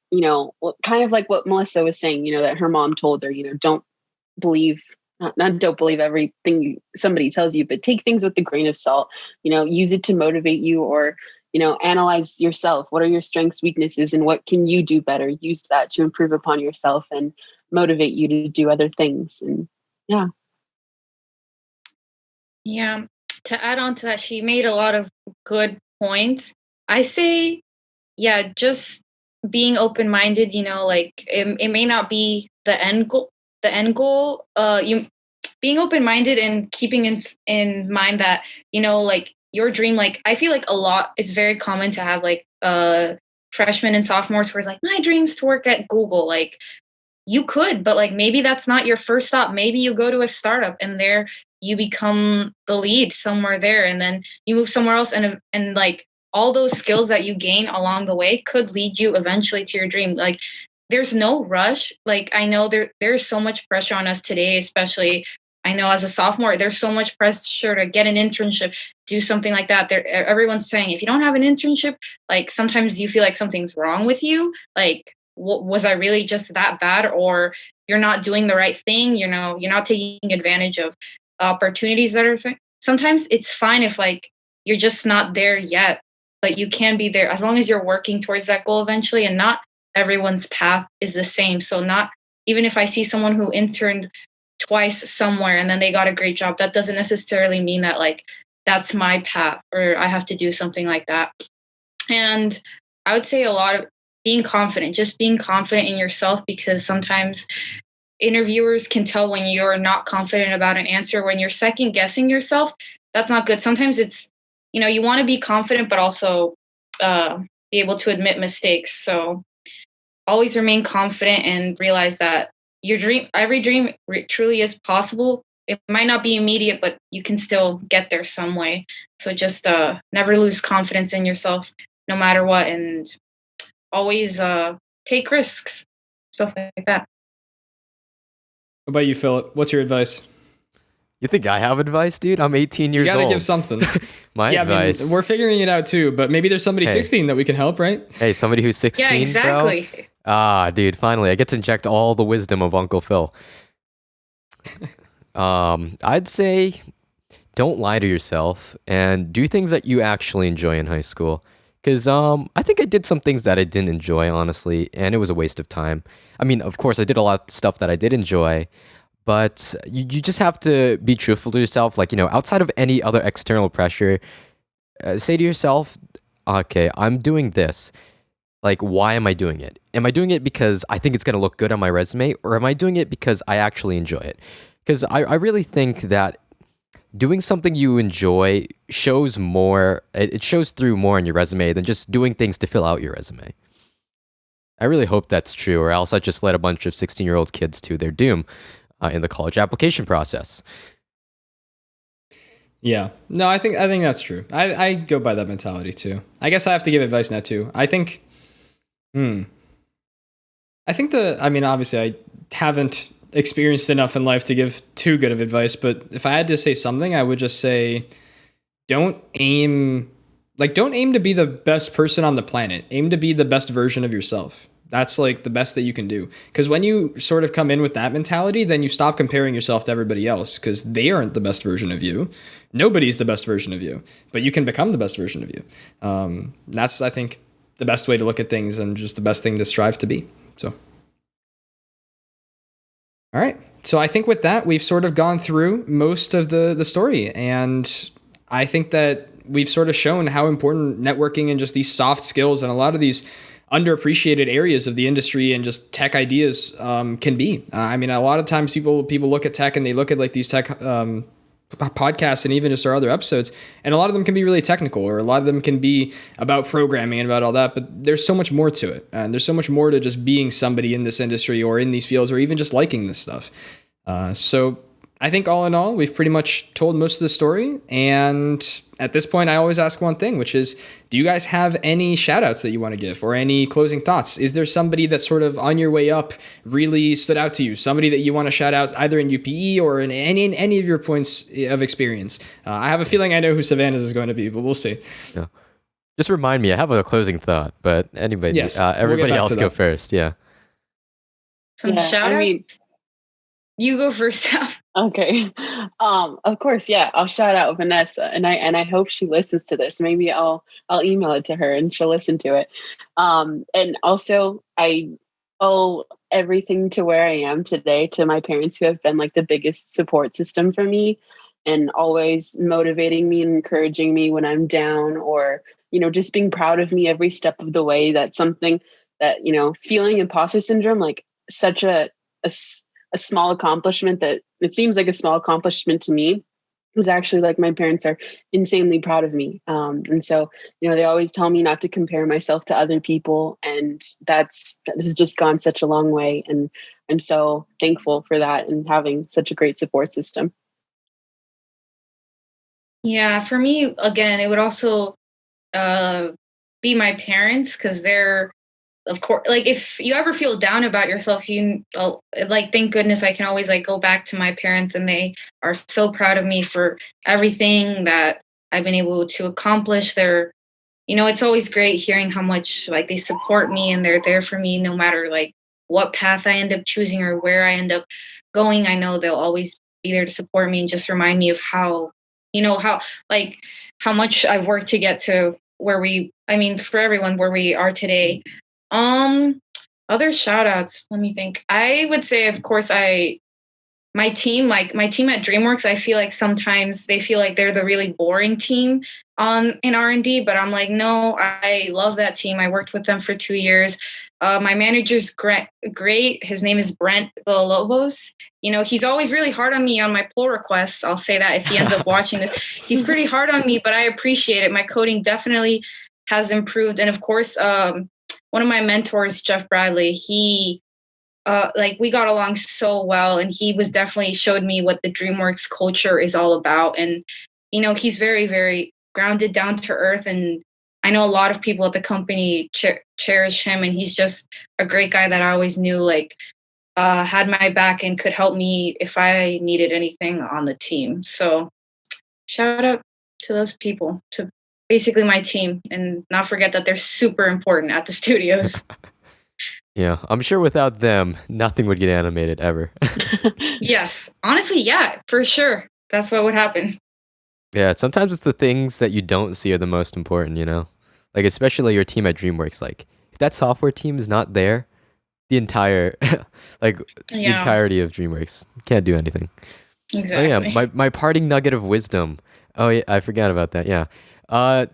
Speaker 3: kind of like what Melissa was saying, that her mom told her, don't believe, not don't believe everything somebody tells you, but take things with a grain of salt, use it to motivate you, or, analyze yourself. What are your strengths, weaknesses, and what can you do better? Use that to improve upon yourself and motivate you to do other things. And yeah.
Speaker 5: Yeah. To add on to that, she made a lot of good points. I say, yeah, just being open-minded, like it may not be the end goal. You being open-minded and keeping in mind that, like your dream, like I feel like it's very common to have like freshmen and sophomores who are like, my dream's to work at Google. Like you could, but like maybe that's not your first stop. Maybe you go to a startup and there you become the lead somewhere there, and then you move somewhere else, and like all those skills that you gain along the way could lead you eventually to your dream. Like there's no rush. Like I know there's so much pressure on us today, especially I know as a sophomore, there's so much pressure to get an internship, do something like that. Everyone's saying if you don't have an internship, like sometimes you feel like something's wrong with you. Like was I really just that bad, or you're not doing the right thing? You're not taking advantage of opportunities that are. Sometimes it's fine if like you're just not there yet, but you can be there as long as you're working towards that goal eventually. And not everyone's path is the same. So not even if I see someone who interned twice somewhere and then they got a great job, that doesn't necessarily mean that like that's my path or I have to do something like that. And I would say a lot of being confident, just being confident in yourself, because sometimes interviewers can tell when you're not confident about an answer, when you're second guessing yourself. That's not good. Sometimes it's, you want to be confident, but also be able to admit mistakes. So always remain confident and realize that every dream truly is possible. it might not be immediate, but you can still get there some way. So just never lose confidence in yourself, no matter what, and always take risks, stuff like that.
Speaker 1: What about you, Phillip? What's your advice?
Speaker 2: You think I have advice, dude? I'm 18 years
Speaker 1: You gotta
Speaker 2: old.
Speaker 1: give something.
Speaker 2: My advice.
Speaker 1: I mean, we're figuring it out too, but maybe there's somebody 16 that we can help, right?
Speaker 2: Hey, somebody who's 16,
Speaker 5: Yeah, exactly.
Speaker 2: bro? Ah, dude, finally, I get to inject all the wisdom of Uncle Phil. I'd say don't lie to yourself and do things that you actually enjoy in high school. Because I think I did some things that I didn't enjoy, honestly, and it was a waste of time. I mean, of course, I did a lot of stuff that I did enjoy, but you just have to be truthful to yourself. Like, outside of any other external pressure, say to yourself, okay, I'm doing this. Like, why am I doing it? Am I doing it because I think it's going to look good on my resume, or am I doing it because I actually enjoy it? Because I really think that doing something you enjoy shows more, it shows through more in your resume than just doing things to fill out your resume. I really hope that's true, or else I just led a bunch of 16-year-old kids to their doom in the college application process.
Speaker 1: Yeah. No, I think that's true. I go by that mentality too. I guess I have to give advice now too. I think obviously I haven't experienced enough in life to give too good of advice, but if I had to say something, I would just say don't aim to be the best person on the planet. Aim to be the best version of yourself. That's like the best that you can do. Because when you sort of come in with that mentality, then you stop comparing yourself to everybody else, because they aren't the best version of you. Nobody's the best version of you, but you can become the best version of you. That's, I think, the best way to look at things and just the best thing to strive to be. So, all right. So I think with that, we've sort of gone through most of the story. And I think that we've sort of shown how important networking and just these soft skills and a lot of these underappreciated areas of the industry and just tech ideas can be. I mean, a lot of times people look at tech and they look at like these tech podcasts and even just our other episodes, and a lot of them can be really technical, or a lot of them can be about programming and about all that, but there's so much more to it. And there's so much more to just being somebody in this industry or in these fields or even just liking this stuff. So I think all in all, we've pretty much told most of the story. And at this point, I always ask one thing, which is, do you guys have any shout outs that you want to give or any closing thoughts? Is there somebody that's sort of on your way up really stood out to you? Somebody that you want to shout out either in UPE or in any of your points of experience? I have a feeling I know who Savannah's is going to be, but we'll see.
Speaker 2: Yeah. Just remind me, I have a closing thought, but anybody,
Speaker 1: yes,
Speaker 2: everybody else go first. Yeah.
Speaker 5: Some shout outs? You go first.
Speaker 3: Okay. Of course, yeah. I'll shout out Vanessa, and I hope she listens to this. Maybe I'll email it to her and she'll listen to it. And also I owe everything to where I am today to my parents, who have been like the biggest support system for me and always motivating me and encouraging me when I'm down, or, just being proud of me every step of the way. That's something that, feeling imposter syndrome, like such a small accomplishment that it seems like a small accomplishment to me, was actually like my parents are insanely proud of me. And so, they always tell me not to compare myself to other people. And this has just gone such a long way. And I'm so thankful for that and having such a great support system.
Speaker 5: Yeah, for me, again, it would also be my parents, because they're, of course, like if you ever feel down about yourself, thank goodness I can always like go back to my parents, and they are so proud of me for everything that I've been able to accomplish. It's always great hearing how much like they support me and they're there for me no matter like what path I end up choosing or where I end up going. I know they'll always be there to support me and just remind me of how much I've worked to get to for everyone, where we are today. Other shout outs, let me think. I would say, of course, my team at DreamWorks, I feel like sometimes they feel like they're the really boring team in R&D, but I'm like, no, I love that team. I worked with them for 2 years. My manager's great. His name is Brent Villalobos. He's always really hard on me on my pull requests. I'll say that if he ends up watching this. He's pretty hard on me, but I appreciate it. My coding definitely has improved. And of course, one of my mentors, Jeff Bradley, he like we got along so well, and he was definitely showed me what the DreamWorks culture is all about. And he's very, very grounded, down to earth, and I know a lot of people at the company cherish him, and he's just a great guy that I always knew like had my back and could help me if I needed anything on the team. So shout out to those people, to basically my team, and not forget that they're super important at the studios.
Speaker 2: Yeah, I'm sure without them, nothing would get animated ever.
Speaker 5: Yes, honestly, yeah, for sure. That's what would happen.
Speaker 2: Yeah, sometimes it's the things that you don't see are the most important, Like, especially your team at DreamWorks. Like, if that software team is not there, the entire, the entirety of DreamWorks can't do anything.
Speaker 5: Exactly.
Speaker 2: Oh, yeah, my parting nugget of wisdom. Oh, yeah, I forgot about that, yeah.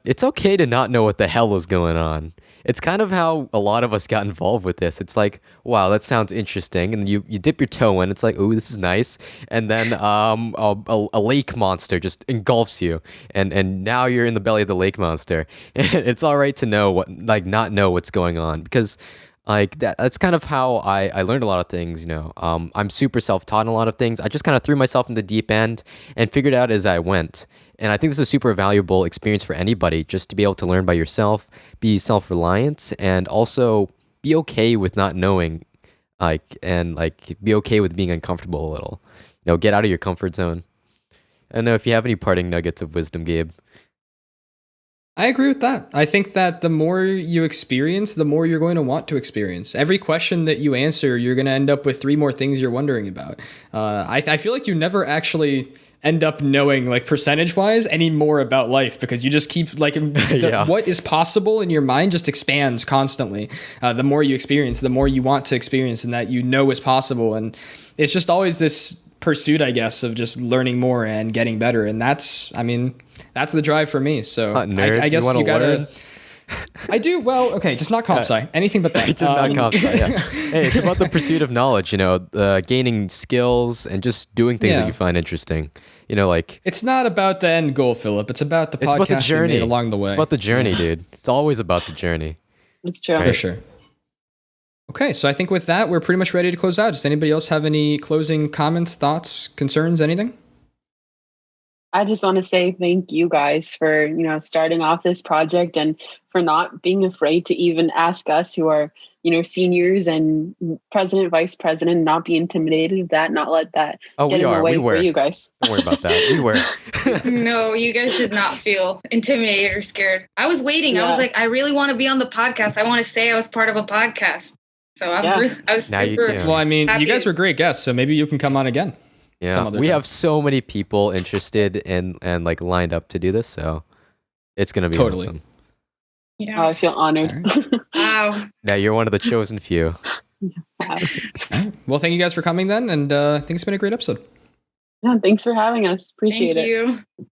Speaker 2: It's okay to not know what the hell is going on. It's kind of how a lot of us got involved with this. It's like, wow, that sounds interesting, and you dip your toe in. It's like, oh, this is nice, and then a lake monster just engulfs you, and now you're in the belly of the lake monster. It's all right to not know what's going on, because like that's kind of how I learned a lot of things. I'm super self-taught in a lot of things. I just kind of threw myself in the deep end and figured out as I went. And I think this is a super valuable experience for anybody, just to be able to learn by yourself, be self-reliant, and also be okay with not knowing, and be okay with being uncomfortable a little. Get out of your comfort zone. I don't know if you have any parting nuggets of wisdom, Gabe.
Speaker 1: I agree with that. I think that the more you experience, the more you're going to want to experience. Every question that you answer, you're going to end up with 3 more things you're wondering about. I feel like you never actually end up knowing, like, percentage-wise, any more about life, because you just keep, like, what is possible in your mind just expands constantly. The more you experience, the more you want to experience, and that is possible. And it's just always this pursuit, I guess, of just learning more and getting better. And that's the drive for me. So I guess you gotta learn. I do. Well, okay, just not comp sci. Anything but that.
Speaker 2: Just not comp sci, yeah. Hey, it's about the pursuit of knowledge, gaining skills and just doing things that you find interesting.
Speaker 1: It's not about the end goal, Phillip. It's about the podcast about the journey along the way.
Speaker 2: It's about the journey, dude. It's always about the journey.
Speaker 3: It's true.
Speaker 1: Right? For sure. Okay, so I think with that, we're pretty much ready to close out. Does anybody else have any closing comments, thoughts, concerns, anything?
Speaker 3: I just want to say thank you guys for, starting off this project and for not being afraid to even ask us who are, seniors and president, vice president, not be intimidated of that, not let that get in the way for you guys.
Speaker 2: Don't worry about that. We were.
Speaker 5: No, you guys should not feel intimidated or scared. I was waiting. Yeah. I was like, I really want to be on the podcast. I want to say I was part of a podcast. So I was super
Speaker 1: Well, I mean,
Speaker 5: happy.
Speaker 1: You guys were great guests, so maybe you can come on again.
Speaker 2: Yeah, we have so many people interested and like lined up to do this, so it's gonna be awesome.
Speaker 3: Yeah, I feel honored.
Speaker 5: Right. Wow.
Speaker 2: Now you're one of the chosen few.
Speaker 1: Right. Well, thank you guys for coming then, and I think it's been a great episode.
Speaker 3: Yeah, thanks for having us. Appreciate it.
Speaker 5: Thank you.